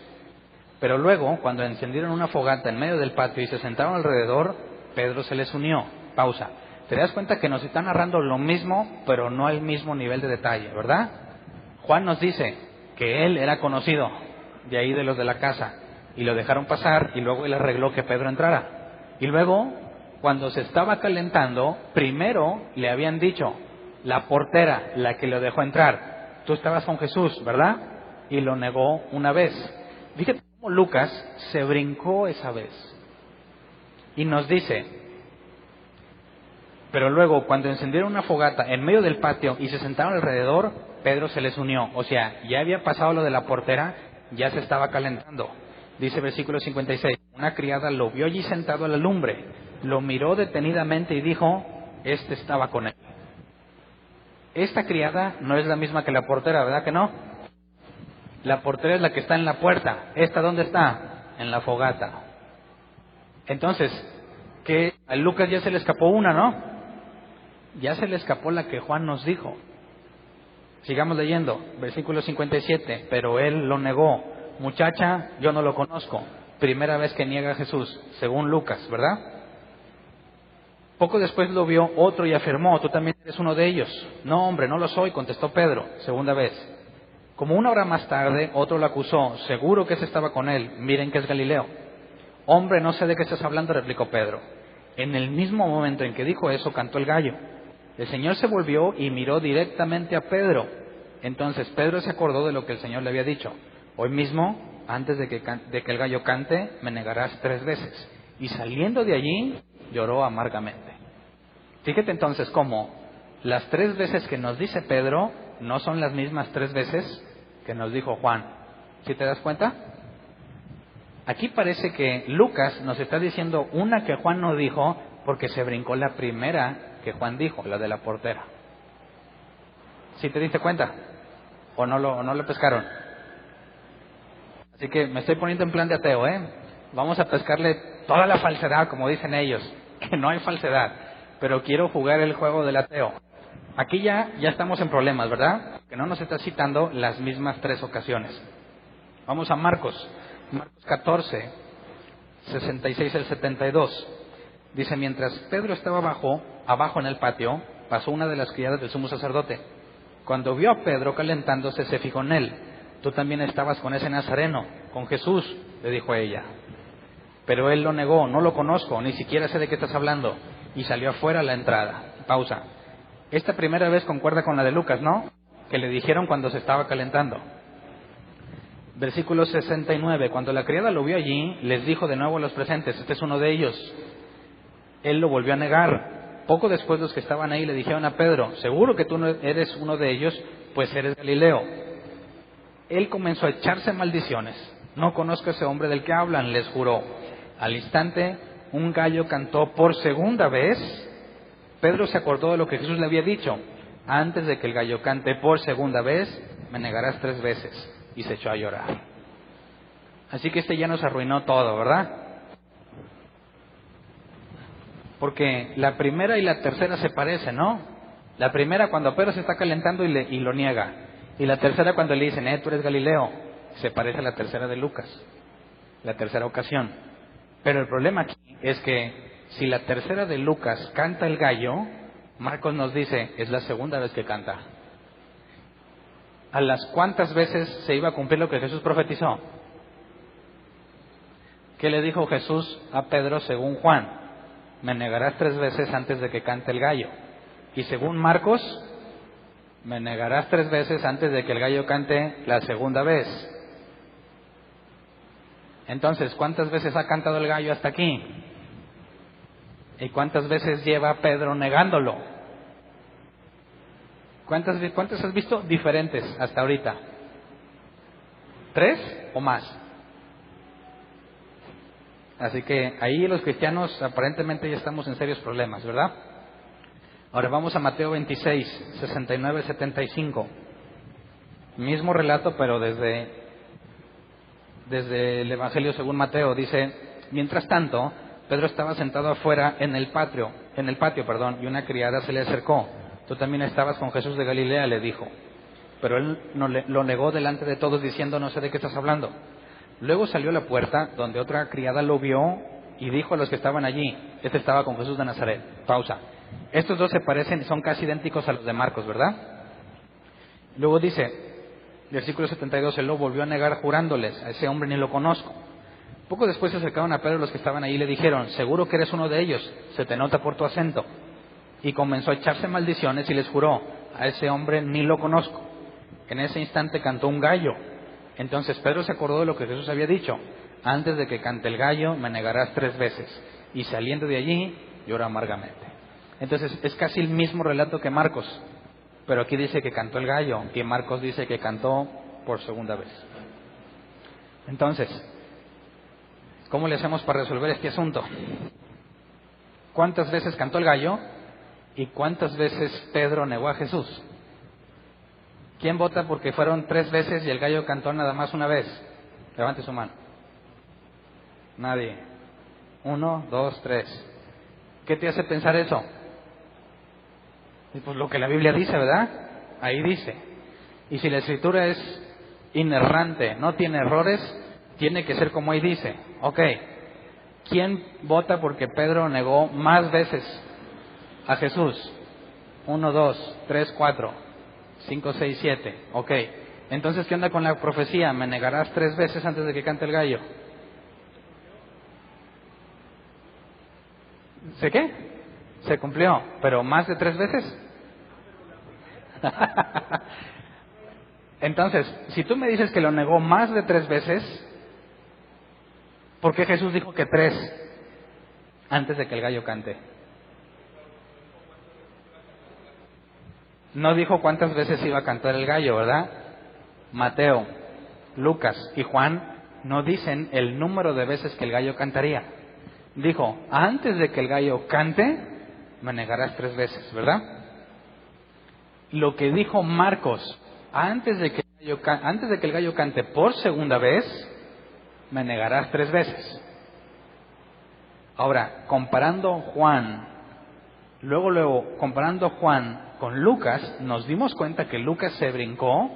Pero luego, cuando encendieron una fogata en medio del patio y se sentaron alrededor, Pedro se les unió. Pausa. Te das cuenta que nos están narrando lo mismo, pero no al mismo nivel de detalle, ¿verdad? Juan nos dice que él era conocido de ahí, de los de la casa, y lo dejaron pasar, y luego él arregló que Pedro entrara. Y luego, cuando se estaba calentando, primero le habían dicho: la portera, la que lo dejó entrar, tú estabas con Jesús, ¿verdad? Y lo negó una vez. Fíjate cómo Lucas se brincó esa vez. Y nos dice: pero luego, cuando encendieron una fogata en medio del patio y se sentaron alrededor, Pedro se les unió. O sea, ya había pasado lo de la portera, ya se estaba calentando. Dice versículo 56, una criada lo vio allí sentado a la lumbre, lo miró detenidamente y dijo: este estaba con él. Esta criada no es la misma que la portera, ¿verdad que no? La portera es la que está en la puerta. ¿Esta dónde está? En la fogata. Entonces, que a Lucas ya se le escapó una, ¿no? Ya se le escapó la que Juan nos dijo. Sigamos leyendo, versículo 57. Pero él lo negó. Muchacha, yo no lo conozco. Primera vez que niega a Jesús, según Lucas, ¿verdad? Poco después lo vio otro y afirmó: tú también eres uno de ellos. No, hombre, no lo soy, contestó Pedro, segunda vez. Como 1 hora más tarde, otro lo acusó: seguro que ese estaba con él, miren que es Galileo. Hombre, no sé de qué estás hablando, replicó Pedro. En el mismo momento en que dijo eso, cantó el gallo. El Señor se volvió y miró directamente a Pedro. Entonces Pedro se acordó de lo que el Señor le había dicho: hoy mismo, antes de que el gallo cante, me negarás 3 veces. y saliendo de allí lloró amargamente. Fíjate entonces cómo las 3 veces que nos dice Pedro no son las mismas 3 veces que nos dijo Juan. ¿Sí te das cuenta? Aquí parece que Lucas nos está diciendo una que Juan no dijo porque se brincó la primera que Juan dijo, la de la portera. ¿Sí te diste cuenta? ¿O no lo pescaron? Así que me estoy poniendo en plan de ateo, ¿eh? Vamos a pescarle toda la falsedad, como dicen ellos, que no hay falsedad, pero quiero jugar el juego del ateo. Aquí ya estamos en problemas, ¿verdad? Que no nos está citando las mismas 3 ocasiones. Vamos a Marcos 14, 66 al 72. Dice, mientras Pedro estaba abajo en el patio, pasó una de las criadas del sumo sacerdote. Cuando vio a Pedro calentándose, se fijó en él. Tú también estabas con ese nazareno, con Jesús, le dijo a ella. Pero él lo negó, no lo conozco, ni siquiera sé de qué estás hablando. Y salió afuera a la entrada. Pausa. Esta primera vez concuerda con la de Lucas, ¿no? Que le dijeron cuando se estaba calentando. Versículo 69. Cuando la criada lo vio allí, les dijo de nuevo a los presentes, este es uno de ellos. Él lo volvió a negar. Poco después los que estaban ahí le dijeron a Pedro, seguro que tú no eres uno de ellos, pues eres Galileo. Él comenzó a echarse maldiciones. No conozco a ese hombre del que hablan, les juró. Al instante, un gallo cantó por segunda vez. Pedro se acordó de lo que Jesús le había dicho. Antes de que el gallo cante por segunda vez, me negarás 3 veces. Y se echó a llorar. Así que ya nos arruinó todo, ¿verdad? Porque la primera y la tercera se parecen, ¿no? La primera cuando Pedro se está calentando y lo niega. Y la tercera cuando le dicen, tú eres Galileo. Se parece a la tercera de Lucas. La tercera ocasión. Pero el problema aquí es que si la tercera de Lucas canta el gallo, Marcos nos dice, es la segunda vez que canta. ¿A las cuántas veces se iba a cumplir lo que Jesús profetizó? ¿Qué le dijo Jesús a Pedro según Juan? Me negarás 3 veces antes de que cante el gallo. Y según Marcos, me negarás 3 veces antes de que el gallo cante la segunda vez. Entonces, ¿cuántas veces ha cantado el gallo hasta aquí? ¿Y cuántas veces lleva Pedro negándolo? ¿Cuántas has visto diferentes hasta ahorita? 3 o más. Así que ahí los cristianos aparentemente ya estamos en serios problemas, ¿verdad? Ahora vamos a Mateo 26, 69, 75. Mismo relato, pero desde el Evangelio según Mateo. Dice, mientras tanto, Pedro estaba sentado afuera en el patio, y una criada se le acercó. Tú también estabas con Jesús de Galilea, le dijo. Pero él lo negó delante de todos diciendo, no sé de qué estás hablando. Luego salió a la puerta, donde otra criada lo vio y dijo a los que estaban allí, este estaba con Jesús de Nazaret. Pausa. Estos 2 se parecen, son casi idénticos a los de Marcos, ¿verdad? Luego dice, versículo 72, él lo volvió a negar jurándoles, a ese hombre ni lo conozco. Poco después se acercaron a Pedro los que estaban allí y le dijeron, seguro que eres uno de ellos, se te nota por tu acento. Y comenzó a echarse maldiciones y les juró, a ese hombre ni lo conozco. En ese instante cantó un gallo. Entonces Pedro se acordó de lo que Jesús había dicho, antes de que cante el gallo me negarás 3 veces. Y saliendo de allí lloró amargamente. Entonces es casi el mismo relato que Marcos, pero aquí dice que cantó el gallo y Marcos dice que cantó por segunda vez. Entonces, ¿cómo le hacemos para resolver este asunto? ¿Cuántas veces cantó el gallo y cuántas veces Pedro negó a Jesús? ¿Quién vota porque fueron 3 veces y el gallo cantó nada más una vez? Levante su mano. Nadie. 1, 2, 3. ¿Qué te hace pensar eso? Pues lo que la Biblia dice, ¿verdad? Ahí dice. Y si la Escritura es inerrante, no tiene errores, tiene que ser como ahí dice. Ok. ¿Quién vota porque Pedro negó más veces a Jesús? 1, 2, 3, 4, 5, 6, 7. Ok. Entonces, ¿qué onda con la profecía? ¿Me negarás 3 veces antes de que cante el gallo? ¿Sé qué? Se cumplió, pero ¿más de 3 veces? Entonces, si tú me dices que lo negó más de 3 veces, ¿por qué Jesús dijo que 3? antes de que el gallo cante. No dijo cuántas veces iba a cantar el gallo, ¿verdad? Mateo, Lucas y Juan no dicen el número de veces que el gallo cantaría. Dijo, antes de que el gallo cante, me negarás 3 veces, ¿verdad? Lo que dijo Marcos, antes de que el gallo cante por segunda vez, me negarás 3 veces. Ahora, comparando Juan con Lucas, nos dimos cuenta que Lucas se brincó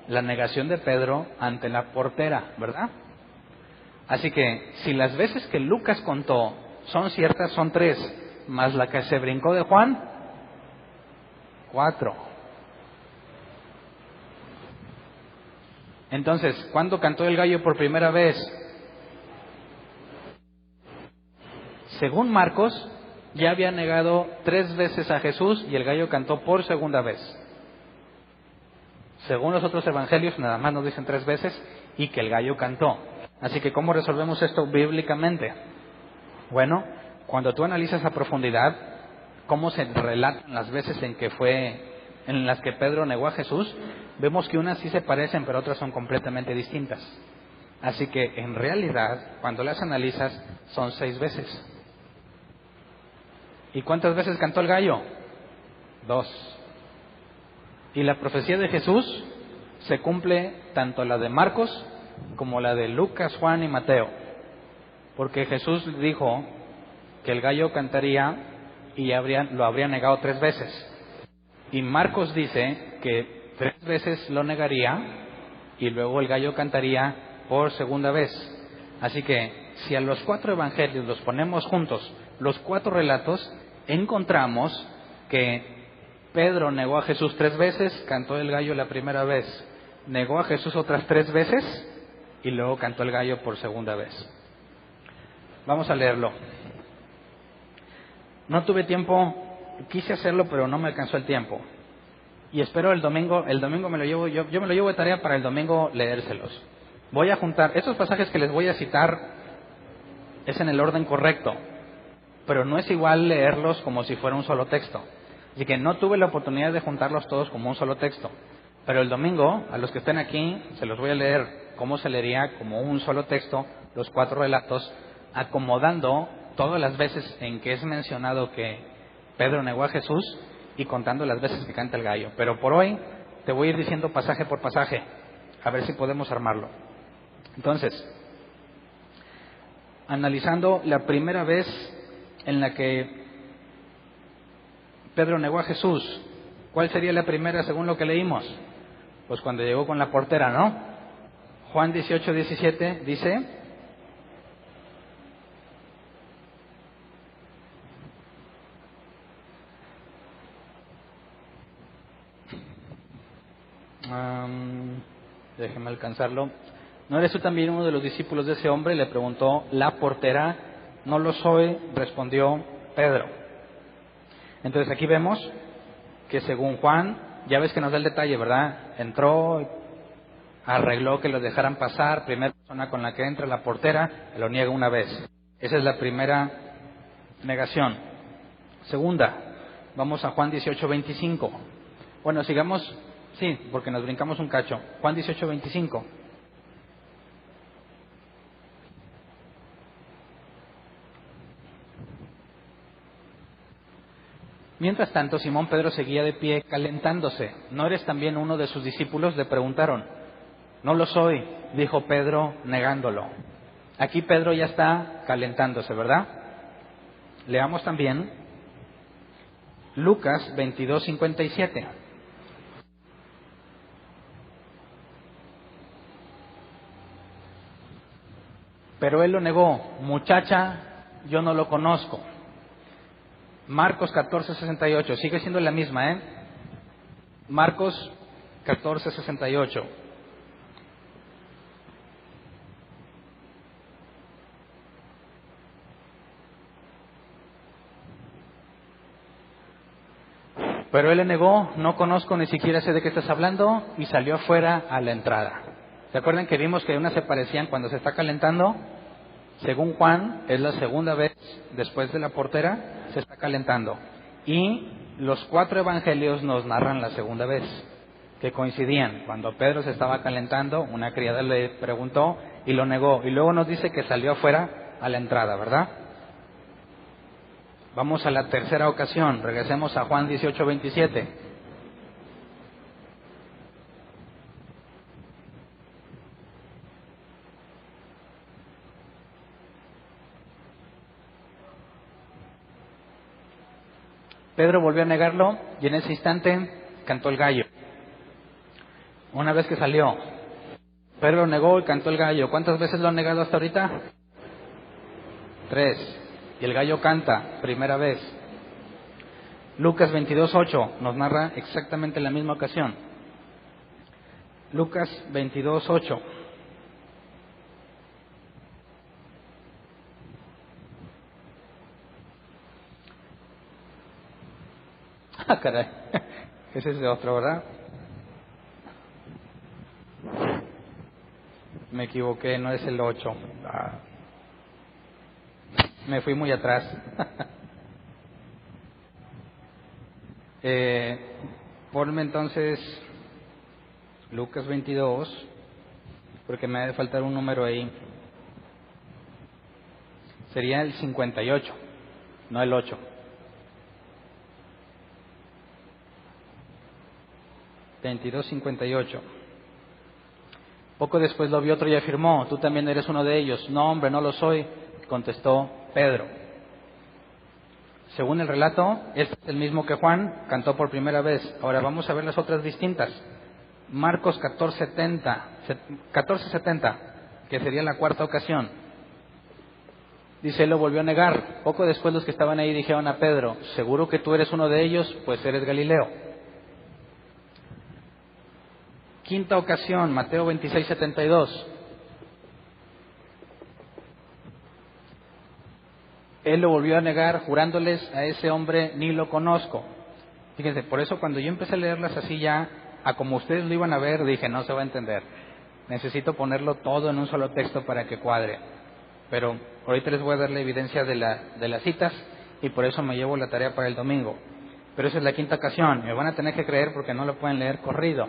la negación de Pedro ante la portera, ¿verdad? Así que, si las veces que Lucas contó son ciertas, son 3, más la que se brincó de Juan, 4. Entonces, ¿cuándo cantó el gallo por primera vez? Según Marcos, ya había negado 3 veces a Jesús y el gallo cantó por segunda vez. Según los otros evangelios, nada más nos dicen 3 veces y que el gallo cantó. Así que, ¿cómo resolvemos esto bíblicamente? Bueno, cuando tú analizas a profundidad cómo se relatan las veces en las que Pedro negó a Jesús, vemos que unas sí se parecen, pero otras son completamente distintas. Así que, en realidad, cuando las analizas, son 6 veces. ¿Y cuántas veces cantó el gallo? 2. Y la profecía de Jesús se cumple tanto la de Marcos como la de Lucas, Juan y Mateo. Porque Jesús dijo que el gallo cantaría y lo habría negado 3 veces. Y Marcos dice que 3 veces lo negaría y luego el gallo cantaría por segunda vez. Así que si a los 4 evangelios los ponemos juntos, los 4 relatos, encontramos que Pedro negó a Jesús 3 veces, cantó el gallo la primera vez, negó a Jesús otras 3 veces y luego cantó el gallo por segunda vez. Vamos a leerlo. No tuve tiempo, quise hacerlo, pero no me alcanzó el tiempo. Y espero el domingo me lo llevo, yo me lo llevo de tarea para el domingo leérselos. Voy a juntar, estos pasajes que les voy a citar es en el orden correcto, pero no es igual leerlos como si fuera un solo texto. Así que no tuve la oportunidad de juntarlos todos como un solo texto. Pero el domingo, a los que estén aquí, se los voy a leer cómo se leería como un solo texto, los 4 relatos, acomodando todas las veces en que es mencionado que Pedro negó a Jesús y contando las veces que canta el gallo. Pero por hoy te voy a ir diciendo pasaje por pasaje, a ver si podemos armarlo. Entonces, analizando la primera vez en la que Pedro negó a Jesús, ¿cuál sería la primera según lo que leímos? Pues cuando llegó con la portera, ¿no? Juan 18:17 dice: déjeme alcanzarlo. ¿No eres tú también uno de los discípulos de ese hombre? Le preguntó la portera. No lo soy, respondió Pedro. Entonces aquí vemos que según Juan, ya ves que nos da el detalle, ¿verdad? Entró, arregló que lo dejaran pasar, primera persona con la que entra, la portera, lo niega una vez. Esa es la primera negación. Segunda, vamos a Juan 18:25. Bueno, sigamos, sí, porque nos brincamos un cacho. Juan 18:25. Mientras tanto, Simón Pedro seguía de pie calentándose. ¿No eres también uno de sus discípulos?, le preguntaron. No lo soy, dijo Pedro negándolo. Aquí Pedro ya está calentándose, ¿verdad? Leamos también Lucas 22:57. Pero él lo negó. Muchacha, yo no lo conozco. Marcos 14:68, sigue siendo la misma, ¿eh? Marcos 14:68. Pero él le negó, no conozco, ni siquiera sé de qué estás hablando, y salió afuera a la entrada. ¿Se acuerdan que vimos que unas se parecían cuando se está calentando? Según Juan, es la segunda vez después de la portera, se está calentando. Y los 4 evangelios nos narran la segunda vez, que coincidían. Cuando Pedro se estaba calentando, una criada le preguntó y lo negó. Y luego nos dice que salió afuera a la entrada, ¿verdad? Vamos a la tercera ocasión. Regresemos a Juan 18:27. Pedro volvió a negarlo y en ese instante cantó el gallo. Una vez que salió, Pedro lo negó y cantó el gallo. ¿Cuántas veces lo han negado hasta ahorita? 3. Y el gallo canta, primera vez. Lucas 22:8 nos narra exactamente la misma ocasión. Lucas 22:8. Ah, caray. Ese es de otro, ¿verdad? Me equivoqué, no es el 8. Me fui muy atrás. Ponme entonces Lucas 22, porque me ha de faltar un número ahí. Sería el 58, no el 8. $22.58. Poco después lo vio otro y afirmó: tú también eres uno de ellos. No, hombre, no lo soy, contestó Pedro. Según el relato, este es el mismo que Juan cantó por primera vez. Ahora vamos a ver las otras distintas. Marcos 14:70, que sería la cuarta ocasión. Dice, él lo volvió a negar. Poco después los que estaban ahí dijeron a Pedro: seguro que tú eres uno de ellos, pues eres Galileo. Quinta ocasión, Mateo 26:72. Él lo volvió a negar, jurándoles: a ese hombre ni lo conozco. Fíjense, por eso cuando yo empecé a leerlas así ya, a como ustedes lo iban a ver, dije, no se va a entender. Necesito ponerlo todo en un solo texto para que cuadre. Pero ahorita les voy a dar la evidencia de las citas y por eso me llevo la tarea para el domingo. Pero esa es la quinta ocasión. Me van a tener que creer porque no lo pueden leer corrido.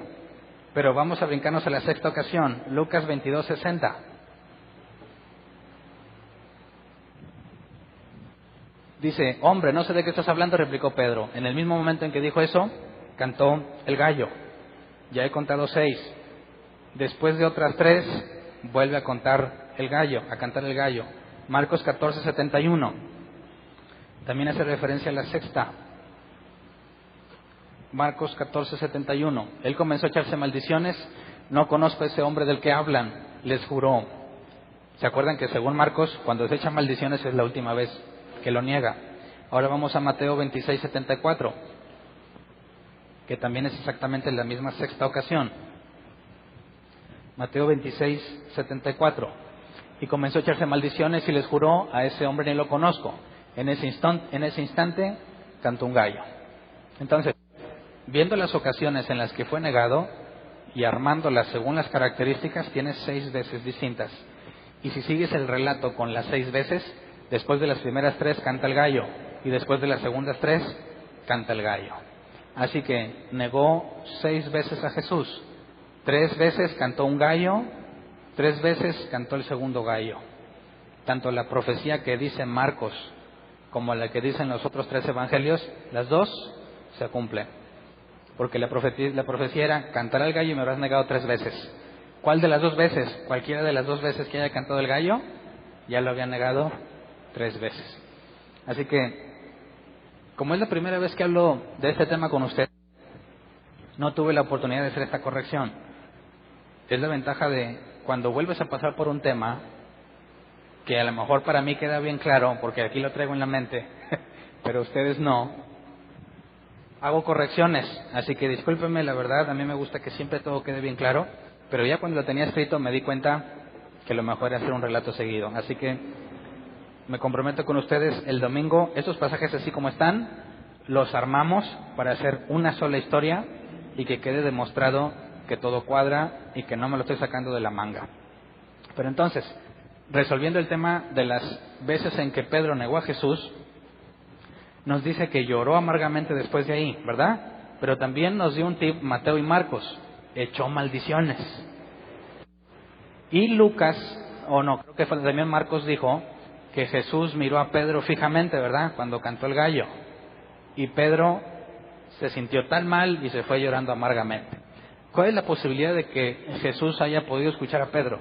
Pero vamos a brincarnos a la sexta ocasión, Lucas 22:60. Dice, hombre, no sé de qué estás hablando, replicó Pedro. En el mismo momento en que dijo eso, cantó el gallo. Ya he contado 6. Después de otras 3, vuelve a contar el gallo, a cantar el gallo. Marcos 14:71. También hace referencia a la sexta. Marcos 14:71. Él comenzó a echarse maldiciones. No conozco a ese hombre del que hablan, les juró. ¿Se acuerdan que según Marcos, cuando se echa maldiciones es la última vez que lo niega? Ahora vamos a Mateo 26:74, que también es exactamente la misma sexta ocasión. Mateo 26:74. Y comenzó a echarse maldiciones y les juró: a ese hombre ni lo conozco. En ese instante cantó un gallo. Entonces, viendo las ocasiones en las que fue negado y armándolas según las características, tienes 6 veces distintas. Y si sigues el relato con las 6 veces, después de las primeras 3 canta el gallo y después de las segundas 3 canta el gallo. Así que negó 6 veces a Jesús. 3 veces cantó un gallo, 3 veces cantó el segundo gallo. Tanto la profecía que dice Marcos como la que dicen los otros 3 evangelios, las 2 se cumplen. Porque la profecía era: cantará el gallo y me habrás negado 3 veces. ¿Cuál de las 2 veces? Cualquiera de las 2 veces que haya cantado el gallo, ya lo había negado 3 veces. Así que, como es la primera vez que hablo de este tema con usted, no tuve la oportunidad de hacer esta corrección. Es la ventaja de cuando vuelves a pasar por un tema que a lo mejor para mí queda bien claro, porque aquí lo traigo en la mente, pero ustedes no. Hago correcciones, así que discúlpenme, la verdad, a mí me gusta que siempre todo quede bien claro, pero ya cuando lo tenía escrito me di cuenta que lo mejor era hacer un relato seguido. Así que me comprometo con ustedes el domingo, estos pasajes así como están, los armamos para hacer una sola historia y que quede demostrado que todo cuadra y que no me lo estoy sacando de la manga. Pero entonces, resolviendo el tema de las veces en que Pedro negó a Jesús, nos dice que lloró amargamente después de ahí, ¿verdad? Pero también nos dio un tip Mateo y Marcos, echó maldiciones. Y Lucas, creo que también Marcos dijo que Jesús miró a Pedro fijamente, ¿verdad? Cuando cantó el gallo. Y Pedro se sintió tan mal y se fue llorando amargamente. ¿Cuál es la posibilidad de que Jesús haya podido escuchar a Pedro?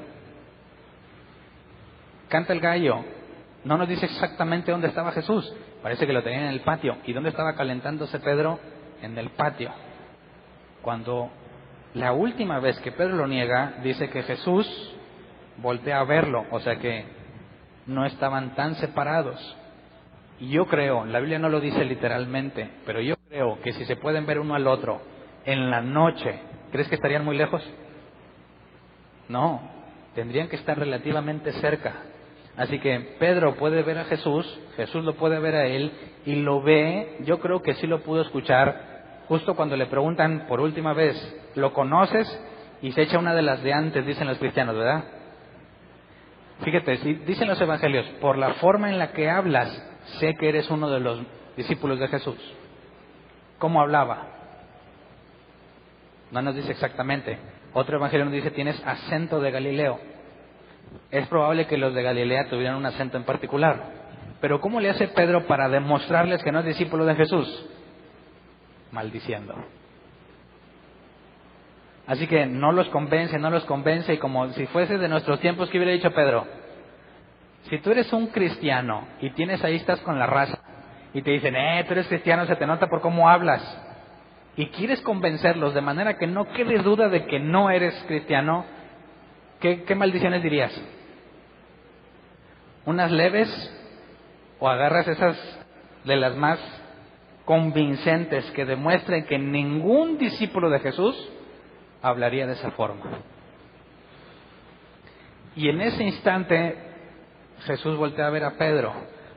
Canta el gallo. No nos dice exactamente dónde estaba Jesús. Parece que lo tenía en el patio. ¿Y dónde estaba calentándose Pedro? En el patio. Cuando la última vez que Pedro lo niega, dice que Jesús voltea a verlo. O sea que no estaban tan separados. Y yo creo, la Biblia no lo dice literalmente, pero yo creo que si se pueden ver uno al otro en la noche, ¿crees que estarían muy lejos? No, tendrían que estar relativamente cerca. Así que Pedro puede ver a Jesús, Jesús lo puede ver a él, y lo ve, yo creo que sí lo pudo escuchar, justo cuando le preguntan por última vez, ¿lo conoces? Y se echa una de las de antes, dicen los cristianos, ¿verdad? Fíjate, dicen los evangelios, por la forma en la que hablas, sé que eres uno de los discípulos de Jesús. ¿Cómo hablaba? No nos dice exactamente. Otro evangelio nos dice, tienes acento de Galileo. Es probable que los de Galilea tuvieran un acento en particular. Pero ¿cómo le hace Pedro para demostrarles que no es discípulo de Jesús? Maldiciendo. Así que no los convence, y como si fuese de nuestros tiempos, ¿qué hubiera dicho Pedro? Si tú eres un cristiano y ahí estás con la raza y te dicen, tú eres cristiano, se te nota por cómo hablas, y quieres convencerlos de manera que no quede duda de que no eres cristiano, ¿qué maldiciones dirías? ¿Unas leves? ¿O agarras esas de las más convincentes que demuestren que ningún discípulo de Jesús hablaría de esa forma? Y en ese instante Jesús voltea a ver a Pedro,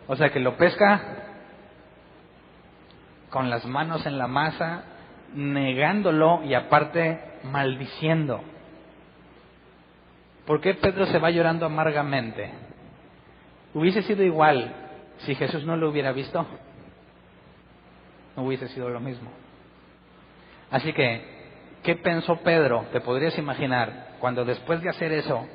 o sea que lo pesca con las manos en la masa, negándolo y aparte maldiciendo. ¿Por qué Pedro se va llorando amargamente? ¿Hubiese sido igual si Jesús no lo hubiera visto? No hubiese sido lo mismo. Así que, ¿qué pensó Pedro? Te podrías imaginar, cuando después de hacer eso,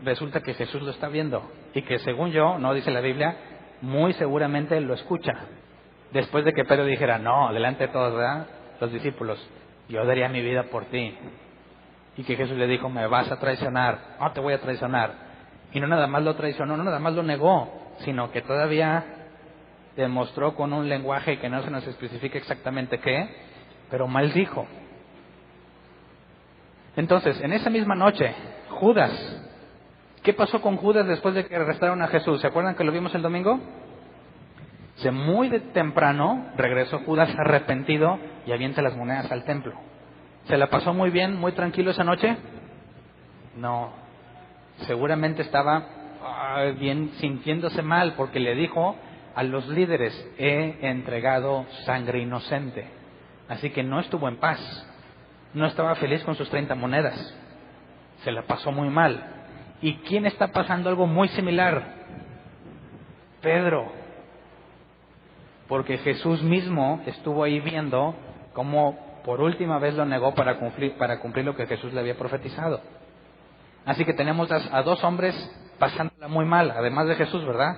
resulta que Jesús lo está viendo, y que según yo, no dice la Biblia, muy seguramente lo escucha. Después de que Pedro dijera, no, delante de todos, ¿verdad? Los discípulos, yo daría mi vida por ti. Y que Jesús le dijo, me vas a traicionar. No te voy a traicionar. Y no nada más lo traicionó, no nada más lo negó, sino que todavía demostró con un lenguaje que no se nos especifica exactamente qué, pero maldijo. Entonces, en esa misma noche, Judas, ¿qué pasó con Judas después de que arrestaron a Jesús? ¿Se acuerdan que lo vimos el domingo? Muy de temprano regresó Judas arrepentido y avienta las monedas al templo. ¿Se la pasó muy bien, muy tranquilo esa noche? No. Seguramente estaba bien sintiéndose mal porque le dijo a los líderes, he entregado sangre inocente. Así que no estuvo en paz. No estaba feliz con sus 30 monedas. Se la pasó muy mal. ¿Y quién está pasando algo muy similar? Pedro. Porque Jesús mismo estuvo ahí viendo cómo por última vez lo negó para cumplir lo que Jesús le había profetizado. Así que tenemos a dos hombres pasándola muy mal, además de Jesús, ¿verdad?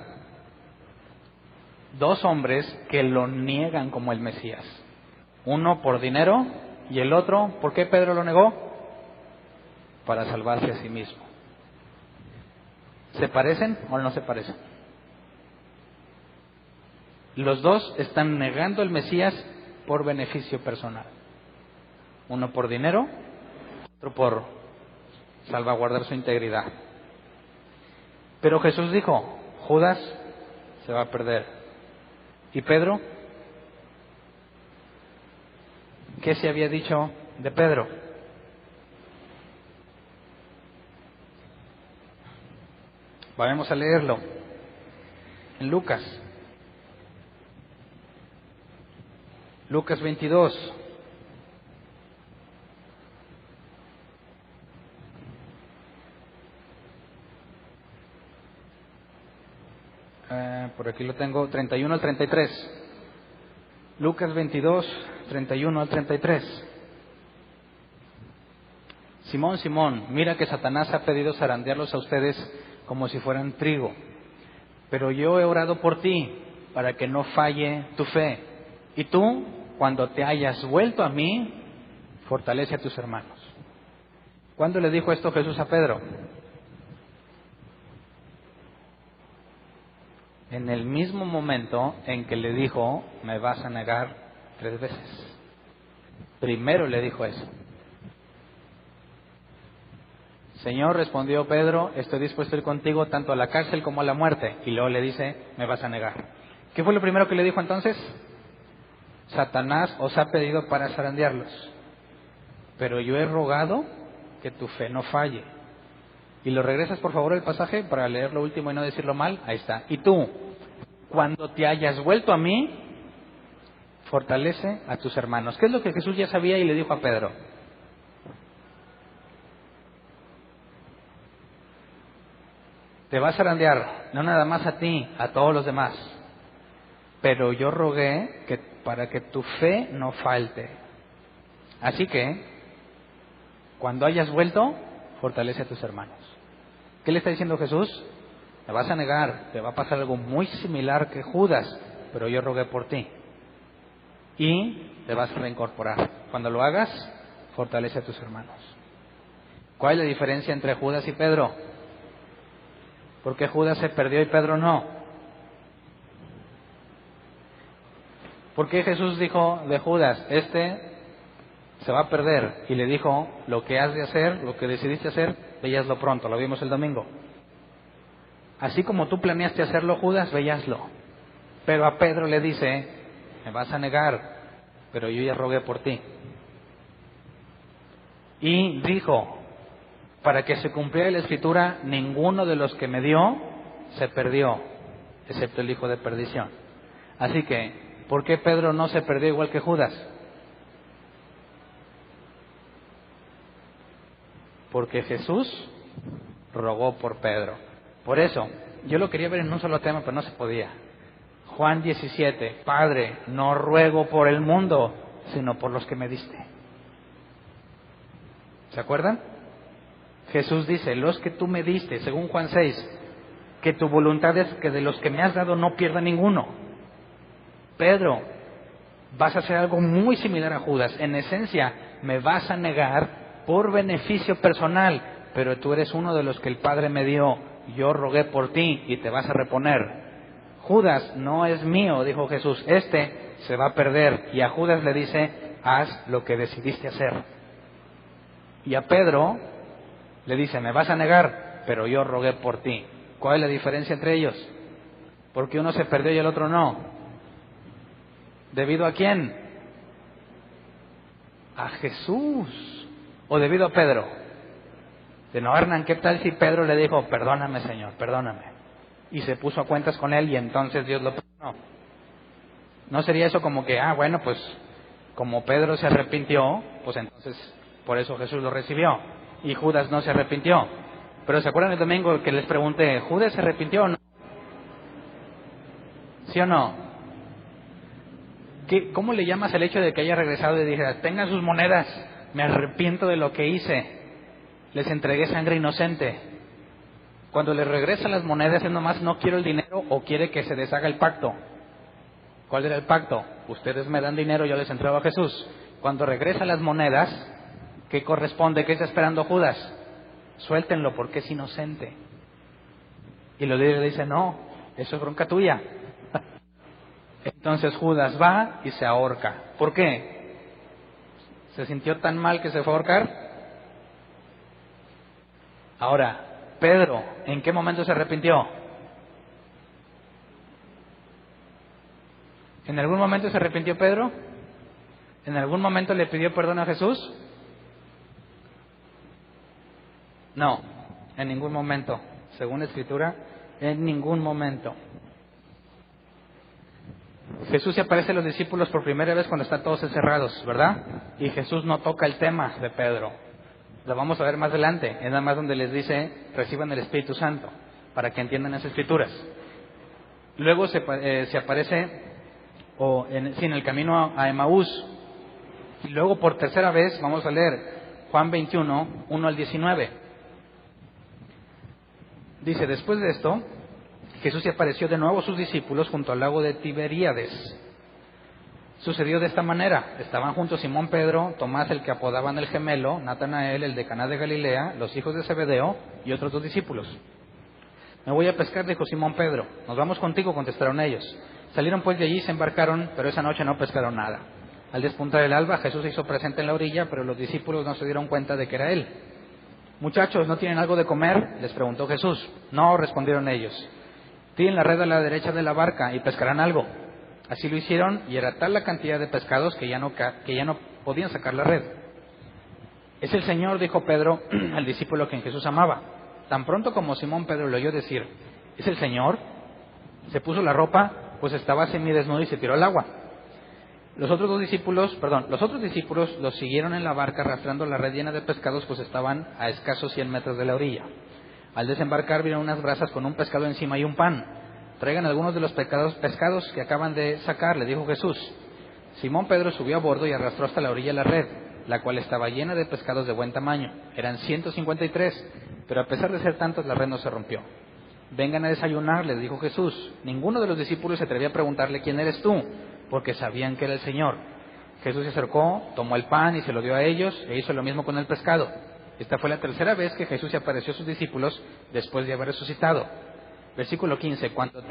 Dos hombres que lo niegan como el Mesías. Uno por dinero y el otro, ¿por qué Pedro lo negó? Para salvarse a sí mismo. ¿Se parecen o no se parecen? Los dos están negando el Mesías por beneficio personal. Uno por dinero, otro por salvaguardar su integridad. Pero Jesús dijo, Judas se va a perder. ¿Y Pedro? ¿Qué se había dicho de Pedro? Vamos a leerlo en Lucas 22. Por aquí lo tengo, 31 al 33. Lucas 22, 31 al 33. Simón, Simón, mira que Satanás ha pedido zarandearlos a ustedes como si fueran trigo. Pero yo he orado por ti para que no falle tu fe. Y tú, cuando te hayas vuelto a mí, fortalece a tus hermanos. ¿Cuándo le dijo esto Jesús a Pedro? En el mismo momento en que le dijo, me vas a negar 3 veces. Primero le dijo eso. Señor, respondió Pedro, estoy dispuesto a ir contigo tanto a la cárcel como a la muerte. Y luego le dice, me vas a negar. ¿Qué fue lo primero que le dijo entonces? Satanás os ha pedido para zarandearlos, pero yo he rogado que tu fe no falle. Y lo regresas por favor el pasaje para leer lo último y no decirlo mal. Ahí está. Y tú, cuando te hayas vuelto a mí, fortalece a tus hermanos. ¿Qué es lo que Jesús ya sabía y le dijo a Pedro? Te va a zarandear, no nada más a ti, a todos los demás. Pero yo rogué que para que tu fe no falte. Así que, cuando hayas vuelto, fortalece a tus hermanos. ¿Qué le está diciendo Jesús? Te vas a negar, te va a pasar algo muy similar que Judas, pero yo rogué por ti. Y te vas a reincorporar. Cuando lo hagas, fortalece a tus hermanos. ¿Cuál es la diferencia entre Judas y Pedro? ¿Por qué Judas se perdió y Pedro no? ¿Por qué Jesús dijo de Judas, se va a perder? Y le dijo, lo que has de hacer, lo que decidiste hacer, veíaslo pronto, lo vimos el domingo. Así como tú planeaste hacerlo, Judas, veíaslo. Pero a Pedro le dice, me vas a negar, pero yo ya rogué por ti. Y dijo, para que se cumpliera la escritura, ninguno de los que me dio se perdió, excepto el hijo de perdición. Así que, ¿por qué Pedro no se perdió igual que Judas? Porque Jesús rogó por Pedro. Por eso, yo lo quería ver en un solo tema, pero no se podía. Juan 17, Padre, no ruego por el mundo, sino por los que me diste. ¿Se acuerdan? Jesús dice, los que tú me diste, según Juan 6, que tu voluntad es que de los que me has dado no pierda ninguno. Pedro, vas a hacer algo muy similar a Judas. En esencia, me vas a negar por beneficio personal, pero tú eres uno de los que el Padre me dio. Yo rogué por ti y te vas a reponer. Judas no es mío, dijo Jesús, se va a perder. Y a Judas le dice, haz lo que decidiste hacer. Y a Pedro le dice, me vas a negar, pero yo rogué por ti. ¿Cuál es la diferencia entre ellos? Porque uno se perdió y el otro no. ¿Debido a quién? A Jesús. ¿O debido a Pedro? De no, Hernán, ¿qué tal si Pedro le dijo, perdóname Señor, perdóname? Y se puso a cuentas con él y entonces Dios lo perdonó. ¿No sería eso como que, bueno, pues como Pedro se arrepintió, pues entonces por eso Jesús lo recibió? Y Judas no se arrepintió. Pero ¿se acuerdan el domingo que les pregunté, ¿Judas se arrepintió o no? ¿Sí o no? ¿Cómo le llamas el hecho de que haya regresado y dijera, tengan sus monedas, me arrepiento de lo que hice, les entregué sangre inocente? Cuando le regresa las monedas, ¿es nomás no quiero el dinero o quiere que se deshaga el pacto? ¿Cuál era el pacto? Ustedes me dan dinero, yo les entrego a Jesús. Cuando regresa las monedas, ¿qué corresponde? ¿Qué está esperando Judas? Suéltenlo porque es inocente. Y los líderes dicen, no, eso es bronca tuya. Entonces Judas va y se ahorca. ¿Por qué? ¿Se sintió tan mal que se fue a ahorcar? Ahora, Pedro, ¿en qué momento se arrepintió? ¿En algún momento se arrepintió Pedro? ¿En algún momento le pidió perdón a Jesús? No, en ningún momento. Según la Escritura, en ningún momento. Jesús se aparece a los discípulos por primera vez cuando están todos encerrados, ¿verdad? Y Jesús no toca el tema de Pedro. Lo vamos a ver más adelante. Es nada más donde les dice, reciban el Espíritu Santo, para que entiendan las Escrituras. Luego se aparece en el camino a Emaús. Y luego por tercera vez vamos a leer Juan 21, 1 al 19. Dice, después de esto, Jesús se apareció de nuevo a sus discípulos junto al lago de Tiberíades. Sucedió de esta manera: estaban juntos Simón Pedro, Tomás el que apodaban el gemelo, Natanael el de Caná de Galilea, los hijos de Zebedeo y otros 2 discípulos. Me voy a pescar, dijo Simón Pedro. Nos vamos contigo, contestaron ellos. Salieron pues de allí y se embarcaron, pero esa noche no pescaron nada. Al despuntar el alba, Jesús se hizo presente en la orilla, pero los discípulos no se dieron cuenta de que era él. Muchachos, ¿no tienen algo de comer?, les preguntó Jesús. No, respondieron ellos. Tiren la red a la derecha de la barca y pescarán algo. Así lo hicieron, y era tal la cantidad de pescados que ya no podían sacar la red. Es el Señor, dijo Pedro al discípulo a quien Jesús amaba. Tan pronto como Simón Pedro le oyó decir, ¿es el Señor?, se puso la ropa, pues estaba semidesnudo, y se tiró al agua. Los otros discípulos los siguieron en la barca arrastrando la red llena de pescados, pues estaban a escasos 100 metros de la orilla. Al desembarcar vieron unas brasas con un pescado encima y un pan. Traigan algunos de los pescados que acaban de sacar, le dijo Jesús. Simón Pedro subió a bordo y arrastró hasta la orilla la red, la cual estaba llena de pescados de buen tamaño. Eran 153, pero a pesar de ser tantos, la red no se rompió. Vengan a desayunar, les dijo Jesús. Ninguno de los discípulos se atrevía a preguntarle, ¿quién eres tú?, porque sabían que era el Señor. Jesús se acercó, tomó el pan y se lo dio a ellos, e hizo lo mismo con el pescado. Esta fue la tercera vez que Jesús se apareció a sus discípulos después de haber resucitado. Versículo 15. Cuando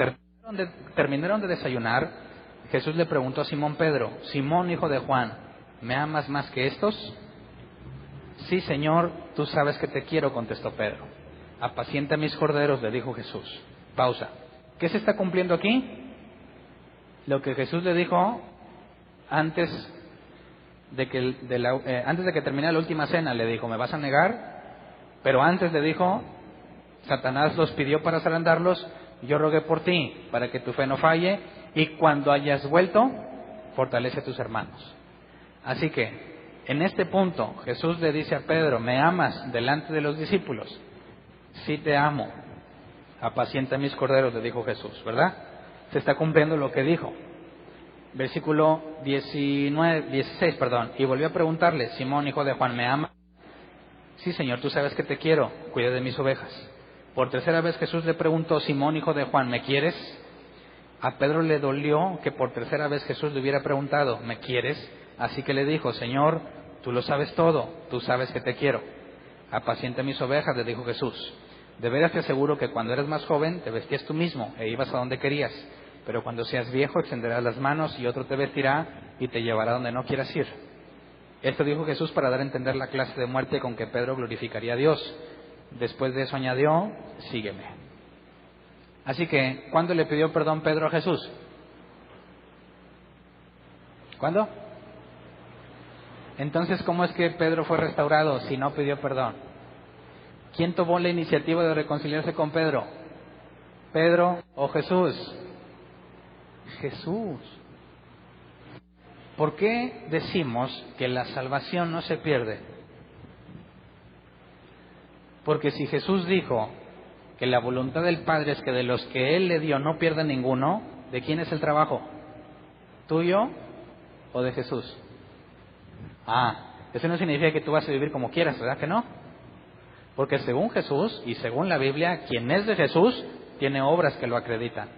terminaron de desayunar, Jesús le preguntó a Simón Pedro, Simón, hijo de Juan, ¿me amas más que estos? Sí, Señor, tú sabes que te quiero, contestó Pedro. Apacienta mis corderos, le dijo Jesús. Pausa. ¿Qué se está cumpliendo aquí? Lo que Jesús le dijo antes de que terminara la última cena. Le dijo, me vas a negar, pero antes le dijo, Satanás los pidió para zarandarlos, yo rogué por ti para que tu fe no falle, y cuando hayas vuelto, fortalece a tus hermanos. Así que en este punto Jesús le dice a Pedro, ¿me amas?, delante de los discípulos. Sí te amo, apacienta mis corderos, le dijo Jesús, ¿verdad? Se está cumpliendo lo que dijo. Versículo 16, y volvió a preguntarle, Simón, hijo de Juan, ¿me amas? Sí, Señor, tú sabes que te quiero, cuida de mis ovejas. Por tercera vez Jesús le preguntó, Simón, hijo de Juan, ¿me quieres? A Pedro le dolió que por tercera vez Jesús le hubiera preguntado, ¿me quieres? Así que le dijo, Señor, tú lo sabes todo, tú sabes que te quiero. Apacienta mis ovejas, le dijo Jesús. De veras te aseguro que cuando eres más joven te vestías tú mismo e ibas a donde querías, pero cuando seas viejo extenderás las manos y otro te vestirá y te llevará donde no quieras ir. Esto dijo Jesús para dar a entender la clase de muerte con que Pedro glorificaría a Dios. Después de eso añadió, sígueme. Así que, ¿cuándo le pidió perdón Pedro a Jesús? ¿Cuándo? Entonces, ¿cómo es que Pedro fue restaurado si no pidió perdón? ¿Quién tomó la iniciativa de reconciliarse con Pedro? ¿Pedro o Jesús? Jesús. ¿Por qué decimos que la salvación no se pierde? Porque si Jesús dijo que la voluntad del Padre es que de los que Él le dio no pierda ninguno, ¿de quién es el trabajo? ¿Tuyo o de Jesús? Eso no significa que tú vas a vivir como quieras, ¿verdad que no? Porque según Jesús y según la Biblia, quien es de Jesús tiene obras que lo acreditan.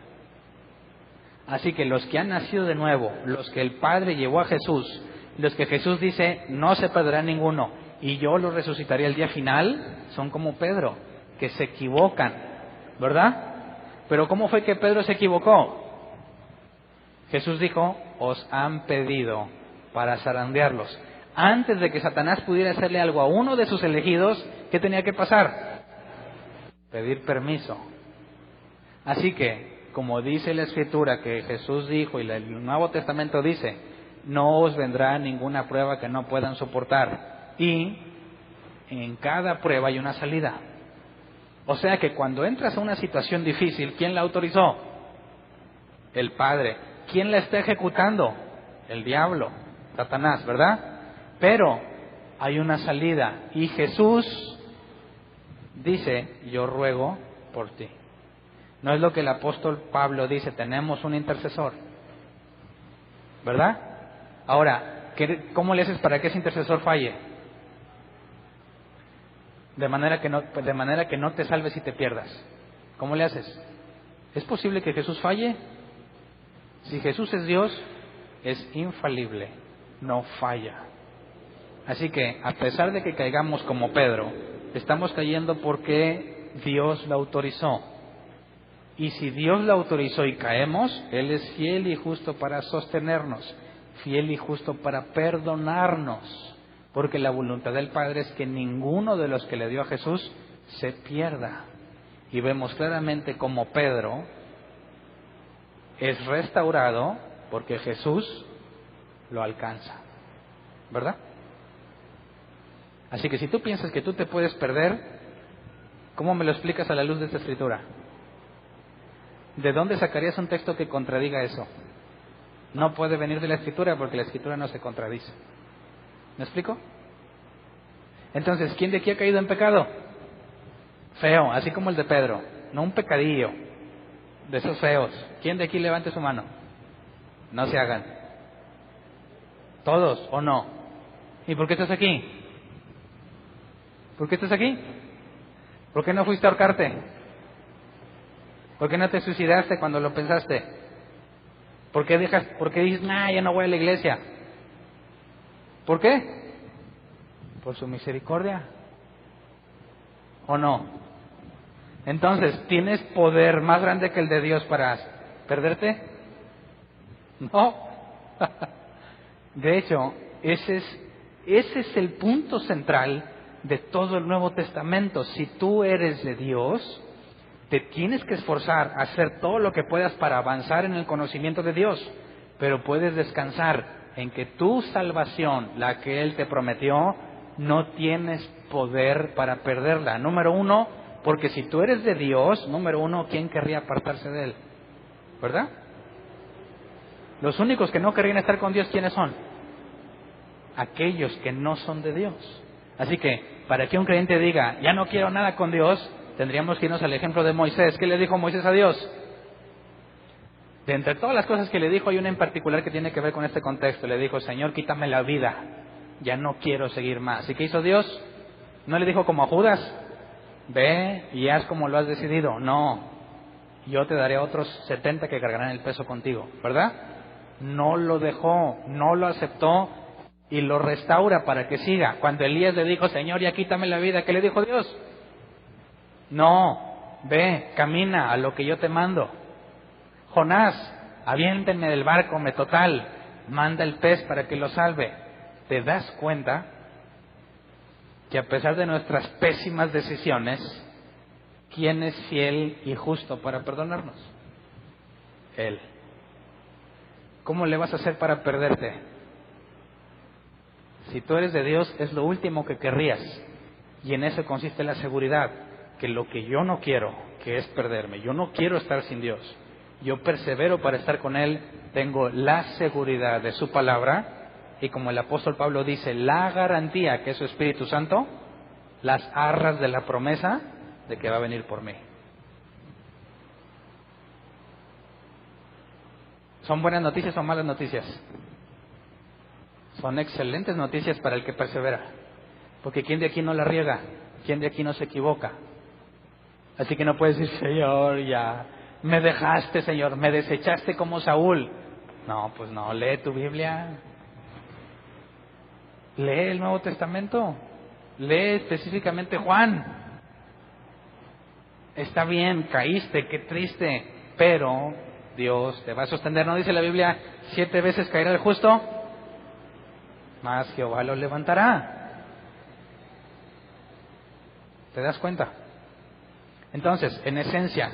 Así que los que han nacido de nuevo, los que el Padre llevó a Jesús, los que Jesús dice, no se perderá ninguno, y yo los resucitaré el día final, son como Pedro, que se equivocan, ¿verdad? Pero ¿cómo fue que Pedro se equivocó? Jesús dijo, os han pedido para zarandearlos. Antes de que Satanás pudiera hacerle algo a uno de sus elegidos, ¿qué tenía que pasar? Pedir permiso. Así que, como dice la Escritura que Jesús dijo y el Nuevo Testamento dice, no os vendrá ninguna prueba que no puedan soportar. Y en cada prueba hay una salida. O sea que cuando entras a una situación difícil, ¿quién la autorizó? El Padre. ¿Quién la está ejecutando? El diablo, Satanás, ¿verdad? Pero hay una salida y Jesús dice, yo ruego por ti. No es lo que el apóstol Pablo dice, tenemos un intercesor, ¿verdad? Ahora, ¿cómo le haces para que ese intercesor falle? De manera que no te salves y te pierdas. ¿Cómo le haces? ¿Es posible que Jesús falle? Si Jesús es Dios, es infalible, no falla. Así que, a pesar de que caigamos como Pedro, estamos cayendo porque Dios lo autorizó. Y si Dios lo autorizó y caemos, Él es fiel y justo para sostenernos, fiel y justo para perdonarnos, porque la voluntad del Padre es que ninguno de los que le dio a Jesús se pierda. Y vemos claramente cómo Pedro es restaurado porque Jesús lo alcanza, ¿verdad? Así que si tú piensas que tú te puedes perder, ¿cómo me lo explicas a la luz de esta escritura? ¿De dónde sacarías un texto que contradiga eso? No puede venir de la escritura porque la escritura no se contradice. ¿Me explico? Entonces, ¿quién de aquí ha caído en pecado? Feo, así como el de Pedro, no un pecadillo de esos feos. ¿Quién de aquí levante su mano? No se hagan. ¿Todos o no? ¿Y por qué estás aquí? ¿Por qué estás aquí? ¿Por qué no fuiste a ahorcarte? ¿Por qué no te suicidaste cuando lo pensaste? ¿Por qué dices, ya no voy a la iglesia? ¿Por qué? Por su misericordia. ¿O no? Entonces, ¿tienes poder más grande que el de Dios para perderte? No. De hecho, ese es el punto central de todo el Nuevo Testamento. Si tú eres de Dios, te tienes que esforzar a hacer todo lo que puedas para avanzar en el conocimiento de Dios, pero puedes descansar en que tu salvación, la que Él te prometió, no tienes poder para perderla. Número uno, porque si tú eres de Dios, número uno, ¿quién querría apartarse de Él? ¿Verdad? Los únicos que no querrían estar con Dios, ¿quiénes son? Aquellos que no son de Dios. Así que, para que un creyente diga, ya no quiero nada con Dios, tendríamos que irnos al ejemplo de Moisés. ¿Qué le dijo Moisés a Dios? De entre todas las cosas que le dijo, hay una en particular que tiene que ver con este contexto. Le dijo, Señor, quítame la vida, ya no quiero seguir más. ¿Y qué hizo Dios? No le dijo como a Judas, ve y haz como lo has decidido. No, yo te daré otros 70 que cargarán el peso contigo, ¿verdad? No lo dejó, no lo aceptó y lo restaura para que siga. Cuando Elías le dijo, Señor, ya quítame la vida, ¿qué le dijo Dios? No, ve, camina a lo que yo te mando. Jonás, aviéntenme del barco, total, manda el pez para que lo salve. ¿Te das cuenta que a pesar de nuestras pésimas decisiones, quién es fiel y justo para perdonarnos? Él. ¿Cómo le vas a hacer para perderte? Si tú eres de Dios, es lo último que querrías. Y en eso consiste la seguridad, que lo que yo no quiero, que es perderme, yo no quiero estar sin Dios, yo persevero para estar con Él, tengo la seguridad de su palabra, y como el apóstol Pablo dice, la garantía que es su Espíritu Santo, las arras de la promesa de que va a venir por mí. ¿Son buenas noticias o malas noticias? Son excelentes noticias para el que persevera, porque ¿quién de aquí no la riega? ¿Quién de aquí no se equivoca? Así que no puedes decir, Señor, ya me dejaste, Señor, me desechaste como Saúl. No, pues no, lee tu Biblia, lee el Nuevo Testamento, lee específicamente Juan. Está bien, caíste, qué triste, pero Dios te va a sostener. ¿No dice la Biblia, 7 veces caerá el justo? Mas Jehová lo levantará. ¿Te das cuenta? Entonces, en esencia,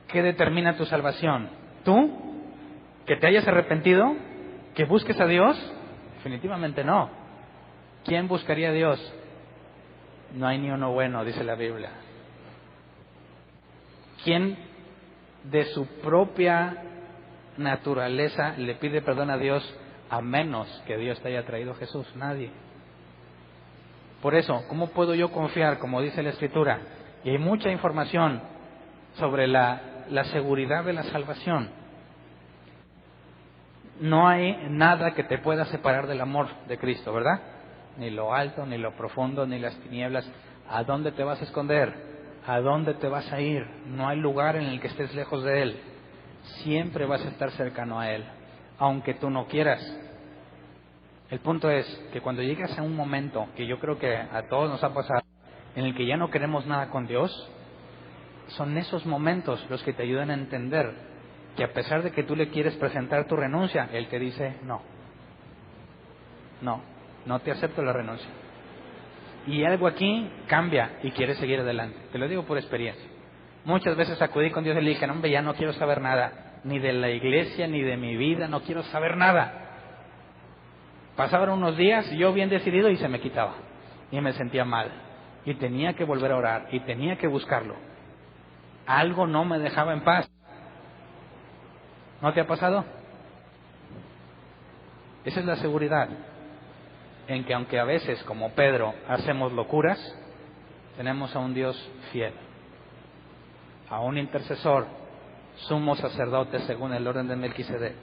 ¿qué determina tu salvación? ¿Tú? ¿Que te hayas arrepentido? ¿Que busques a Dios? Definitivamente no. ¿Quién buscaría a Dios? No hay ni uno bueno, dice la Biblia. ¿Quién de su propia naturaleza le pide perdón a Dios a menos que Dios te haya traído a Jesús? Nadie. Por eso, ¿cómo puedo yo confiar, como dice la Escritura? Y hay mucha información sobre la la seguridad de la salvación. No hay nada que te pueda separar del amor de Cristo, ¿verdad? Ni lo alto, ni lo profundo, ni las tinieblas. ¿A dónde te vas a esconder? ¿A dónde te vas a ir? No hay lugar en el que estés lejos de Él. Siempre vas a estar cercano a Él, aunque tú no quieras. El punto es que cuando llegas a un momento, que yo creo que a todos nos ha pasado, en el que ya no queremos nada con Dios, son esos momentos los que te ayudan a entender que a pesar de que tú le quieres presentar tu renuncia, Él te dice, no te acepto la renuncia. Y algo aquí cambia y quieres seguir adelante. Te lo digo por experiencia. Muchas veces acudí con Dios y le dije, no, hombre, ya no quiero saber nada, ni de la iglesia, ni de mi vida, no quiero saber nada. Pasaban unos días, yo bien decidido, y se me quitaba. Y me sentía mal. Y tenía que volver a orar, y tenía que buscarlo. Algo no me dejaba en paz. ¿No te ha pasado? Esa es la seguridad, en que aunque a veces, como Pedro, hacemos locuras, tenemos a un Dios fiel, a un intercesor, sumo sacerdote según el orden de Melquisedec,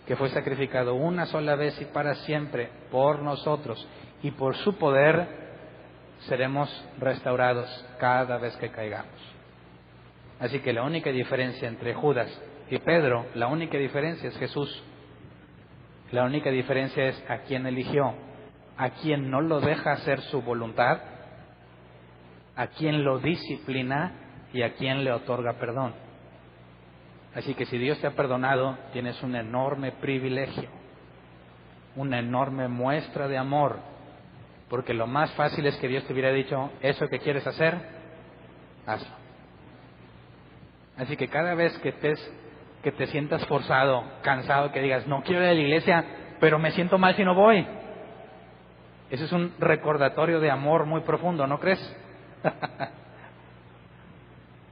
que fue sacrificado una sola vez y para siempre por nosotros, y por su poder seremos restaurados cada vez que caigamos. Así que la única diferencia entre Judas y Pedro, la única diferencia es Jesús. La única diferencia es a quién eligió, a quién no lo deja hacer su voluntad, a quién lo disciplina y a quién le otorga perdón. Así que si Dios te ha perdonado, tienes un enorme privilegio, una enorme muestra de amor, porque lo más fácil es que Dios te hubiera dicho, eso que quieres hacer, hazlo. Así que cada vez que te sientas forzado, cansado, que digas, no quiero ir a la iglesia, pero me siento mal si no voy. Eso es un recordatorio de amor muy profundo, ¿no crees?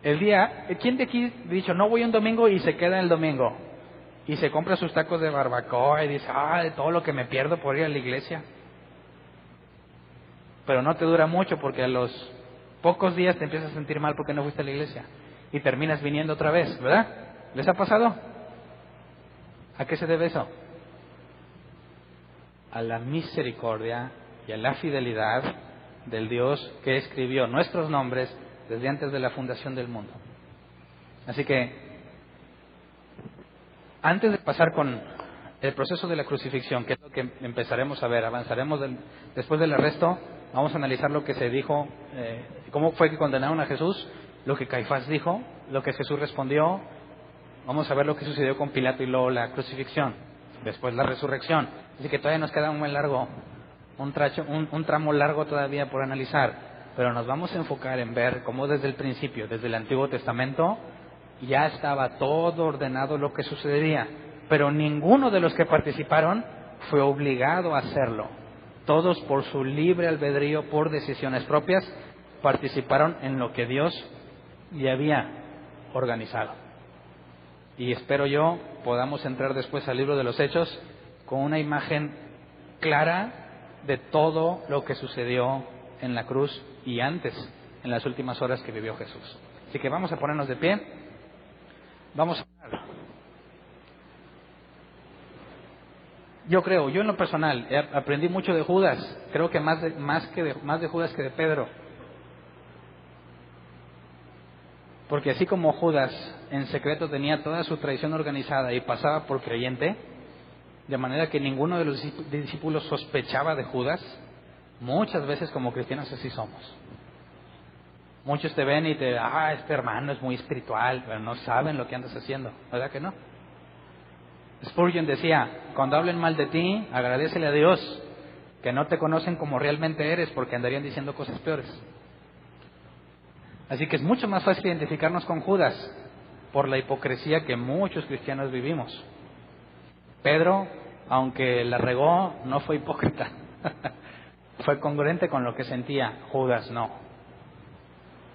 ¿Quién de aquí ha dicho, no voy un domingo y se queda el domingo? Y se compra sus tacos de barbacoa y dice, de todo lo que me pierdo por ir a la iglesia. Pero no te dura mucho porque a los pocos días te empiezas a sentir mal porque no fuiste a la iglesia. Y terminas viniendo otra vez, ¿verdad? ¿Les ha pasado? ¿A qué se debe eso? A la misericordia y a la fidelidad del Dios que escribió nuestros nombres desde antes de la fundación del mundo. Así que, antes de pasar con el proceso de la crucifixión, que es lo que empezaremos a ver, avanzaremos después del arresto, vamos a analizar lo que se dijo, cómo fue que condenaron a Jesús, lo que Caifás dijo, lo que Jesús respondió. Vamos a ver lo que sucedió con Pilato y luego la crucifixión, después la resurrección. Así que todavía nos queda un tramo largo todavía por analizar, pero nos vamos a enfocar en ver cómo desde el principio, desde el Antiguo Testamento, ya estaba todo ordenado lo que sucedería, pero ninguno de los que participaron fue obligado a hacerlo. Todos por su libre albedrío, por decisiones propias, participaron en lo que Dios ya había organizado. Y espero yo podamos entrar después al libro de los Hechos con una imagen clara de todo lo que sucedió en la cruz y antes, en las últimas horas que vivió Jesús. Así que vamos a ponernos de pie. Vamos a orar. Yo en lo personal aprendí mucho de Judas. Creo que más de Judas que de Pedro. Porque así como Judas en secreto tenía toda su traición organizada y pasaba por creyente, de manera que ninguno de los discípulos sospechaba de Judas, muchas veces como cristianos así somos. Muchos te ven y este hermano es muy espiritual, pero no saben lo que andas haciendo, ¿verdad que no? Spurgeon decía, cuando hablen mal de ti, agradécele a Dios que no te conocen como realmente eres, porque andarían diciendo cosas peores. Así que es mucho más fácil identificarnos con Judas por la hipocresía que muchos cristianos vivimos. Pedro, aunque la regó, no fue hipócrita. Fue congruente con lo que sentía. Judas no.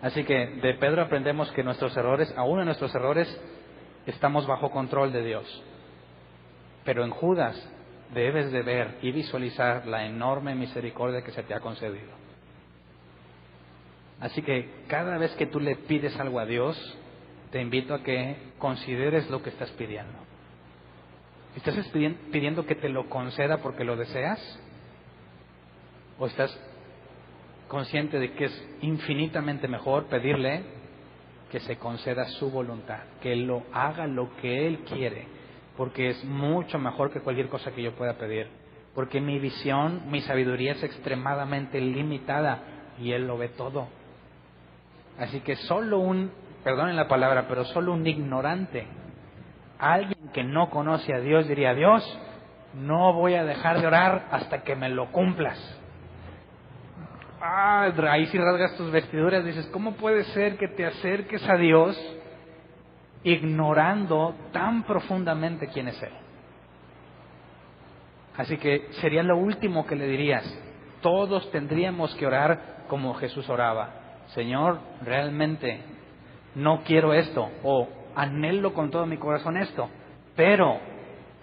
Así que de Pedro aprendemos que nuestros errores, aún en nuestros errores, estamos bajo control de Dios. Pero en Judas debes de ver y visualizar la enorme misericordia que se te ha concedido. Así que cada vez que tú le pides algo a Dios, te invito a que consideres lo que estás pidiendo. ¿Estás pidiendo que te lo conceda porque lo deseas? ¿O estás consciente de que es infinitamente mejor pedirle que se conceda su voluntad, que Él lo haga lo que Él quiere, porque es mucho mejor que cualquier cosa que yo pueda pedir, porque mi visión, mi sabiduría es extremadamente limitada y Él lo ve todo? Así que perdonen la palabra, pero solo un ignorante, alguien que no conoce a Dios, diría: Dios, no voy a dejar de orar hasta que me lo cumplas. Ahí si rasgas tus vestiduras, dices: ¿cómo puede ser que te acerques a Dios ignorando tan profundamente quién es Él? Así que sería lo último que le dirías. Todos tendríamos que orar como Jesús oraba: Señor, realmente no quiero esto, o anhelo con todo mi corazón esto, pero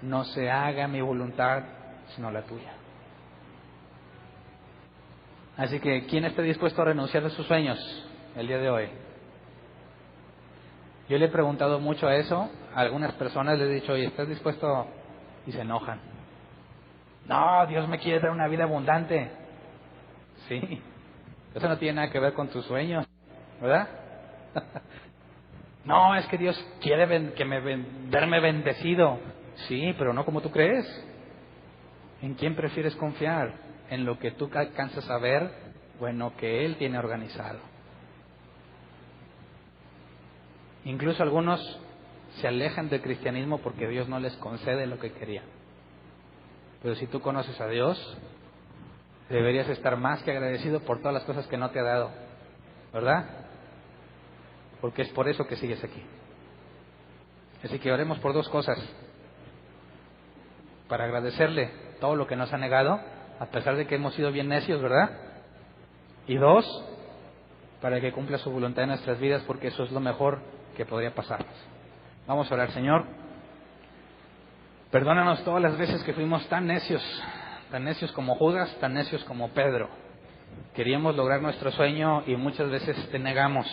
no se haga mi voluntad sino la tuya. Así que, ¿quién está dispuesto a renunciar a sus sueños el día de hoy? Yo le he preguntado mucho a eso a algunas personas, les he dicho: oye, ¿estás dispuesto? Y se enojan. No, Dios me quiere dar una vida abundante. Sí, eso no tiene nada que ver con tus sueños, ¿verdad? No, es que Dios quiere verme bendecido. Sí, pero no como tú crees. ¿En quién prefieres confiar? ¿En lo que tú alcanzas a ver o en lo que Él tiene organizado? Incluso algunos se alejan del cristianismo porque Dios no les concede lo que querían. Pero si tú conoces a Dios, deberías estar más que agradecido por todas las cosas que no te ha dado, ¿verdad? Porque es por eso que sigues aquí. Así que oremos por dos cosas: para agradecerle todo lo que nos ha negado, a pesar de que hemos sido bien necios, ¿verdad? Y dos, para que cumpla su voluntad en nuestras vidas, porque eso es lo mejor que podría pasarnos. Vamos a orar. Señor, perdónanos todas las veces que fuimos tan necios como Judas, tan necios como Pedro. Queríamos lograr nuestro sueño y muchas veces te negamos,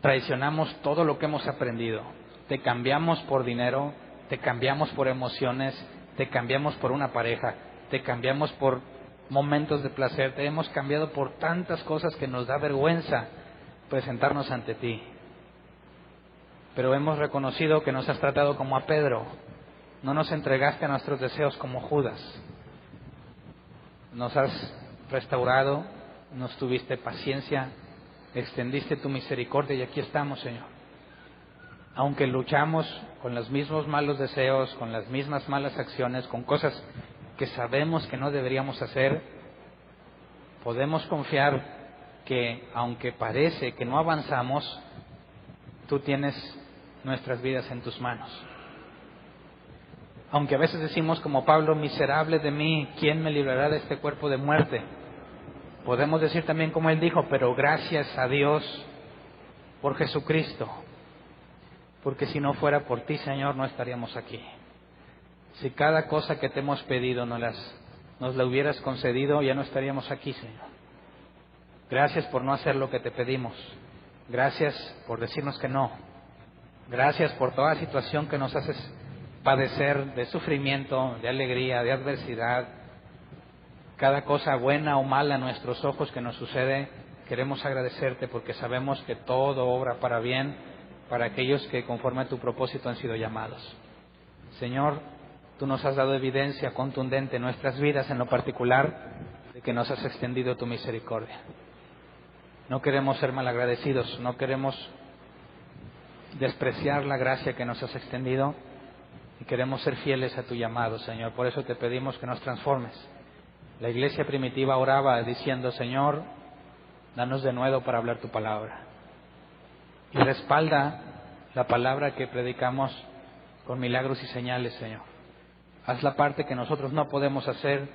traicionamos todo lo que hemos aprendido, te cambiamos por dinero, te cambiamos por emociones, te cambiamos por una pareja, te cambiamos por momentos de placer, te hemos cambiado por tantas cosas que nos da vergüenza presentarnos ante ti. Pero hemos reconocido que nos has tratado como a Pedro, no nos entregaste a nuestros deseos como Judas, nos has restaurado, nos tuviste paciencia, extendiste tu misericordia y aquí estamos, Señor. Aunque luchamos con los mismos malos deseos, con las mismas malas acciones, con cosas que sabemos que no deberíamos hacer, podemos confiar que, aunque parece que no avanzamos, tú tienes nuestras vidas en tus manos. Aunque a veces decimos como Pablo: miserable de mí, ¿quién me librará de este cuerpo de muerte? Podemos decir también como él dijo: pero gracias a Dios por Jesucristo, porque si no fuera por ti, Señor, no estaríamos aquí. Si cada cosa que te hemos pedido nos la hubieras concedido, ya no estaríamos aquí, Señor. Gracias por no hacer lo que te pedimos. Gracias por decirnos que no. Gracias por toda situación que nos haces padecer, de sufrimiento, de alegría, de adversidad. Cada cosa buena o mala a nuestros ojos que nos sucede, queremos agradecerte porque sabemos que todo obra para bien para aquellos que conforme a tu propósito han sido llamados. Señor, tú nos has dado evidencia contundente en nuestras vidas, en lo particular, de que nos has extendido tu misericordia. No queremos ser malagradecidos, no queremos despreciar la gracia que nos has extendido y queremos ser fieles a tu llamado, Señor. Por eso te pedimos que nos transformes. La iglesia primitiva oraba diciendo: Señor, danos de nuevo para hablar tu palabra. Y respalda la palabra que predicamos con milagros y señales, Señor. Haz la parte que nosotros no podemos hacer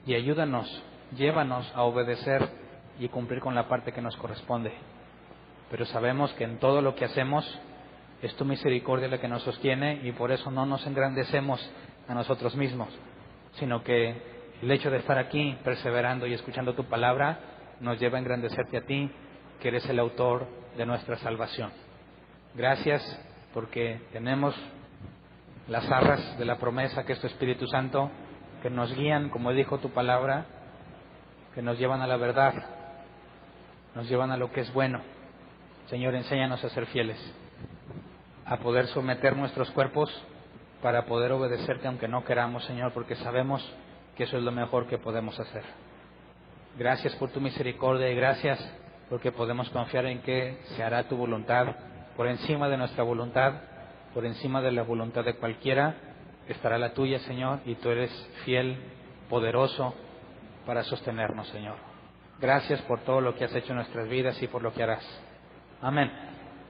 y ayúdanos, llévanos a obedecer y cumplir con la parte que nos corresponde. Pero sabemos que en todo lo que hacemos es tu misericordia la que nos sostiene y por eso no nos engrandecemos a nosotros mismos, sino que el hecho de estar aquí perseverando y escuchando tu palabra nos lleva a engrandecerte a ti, que eres el autor de nuestra salvación. Gracias porque tenemos las arras de la promesa que es tu Espíritu Santo, que nos guían, como dijo tu palabra, que nos llevan a la verdad, nos llevan a lo que es bueno. Señor, enséñanos a ser fieles, a poder someter nuestros cuerpos para poder obedecerte aunque no queramos, Señor, porque sabemos que eso es lo mejor que podemos hacer. Gracias por tu misericordia y gracias porque podemos confiar en que se hará tu voluntad por encima de nuestra voluntad, por encima de la voluntad de cualquiera, estará la tuya, Señor, y tú eres fiel, poderoso para sostenernos, Señor. Gracias por todo lo que has hecho en nuestras vidas y por lo que harás. Amén.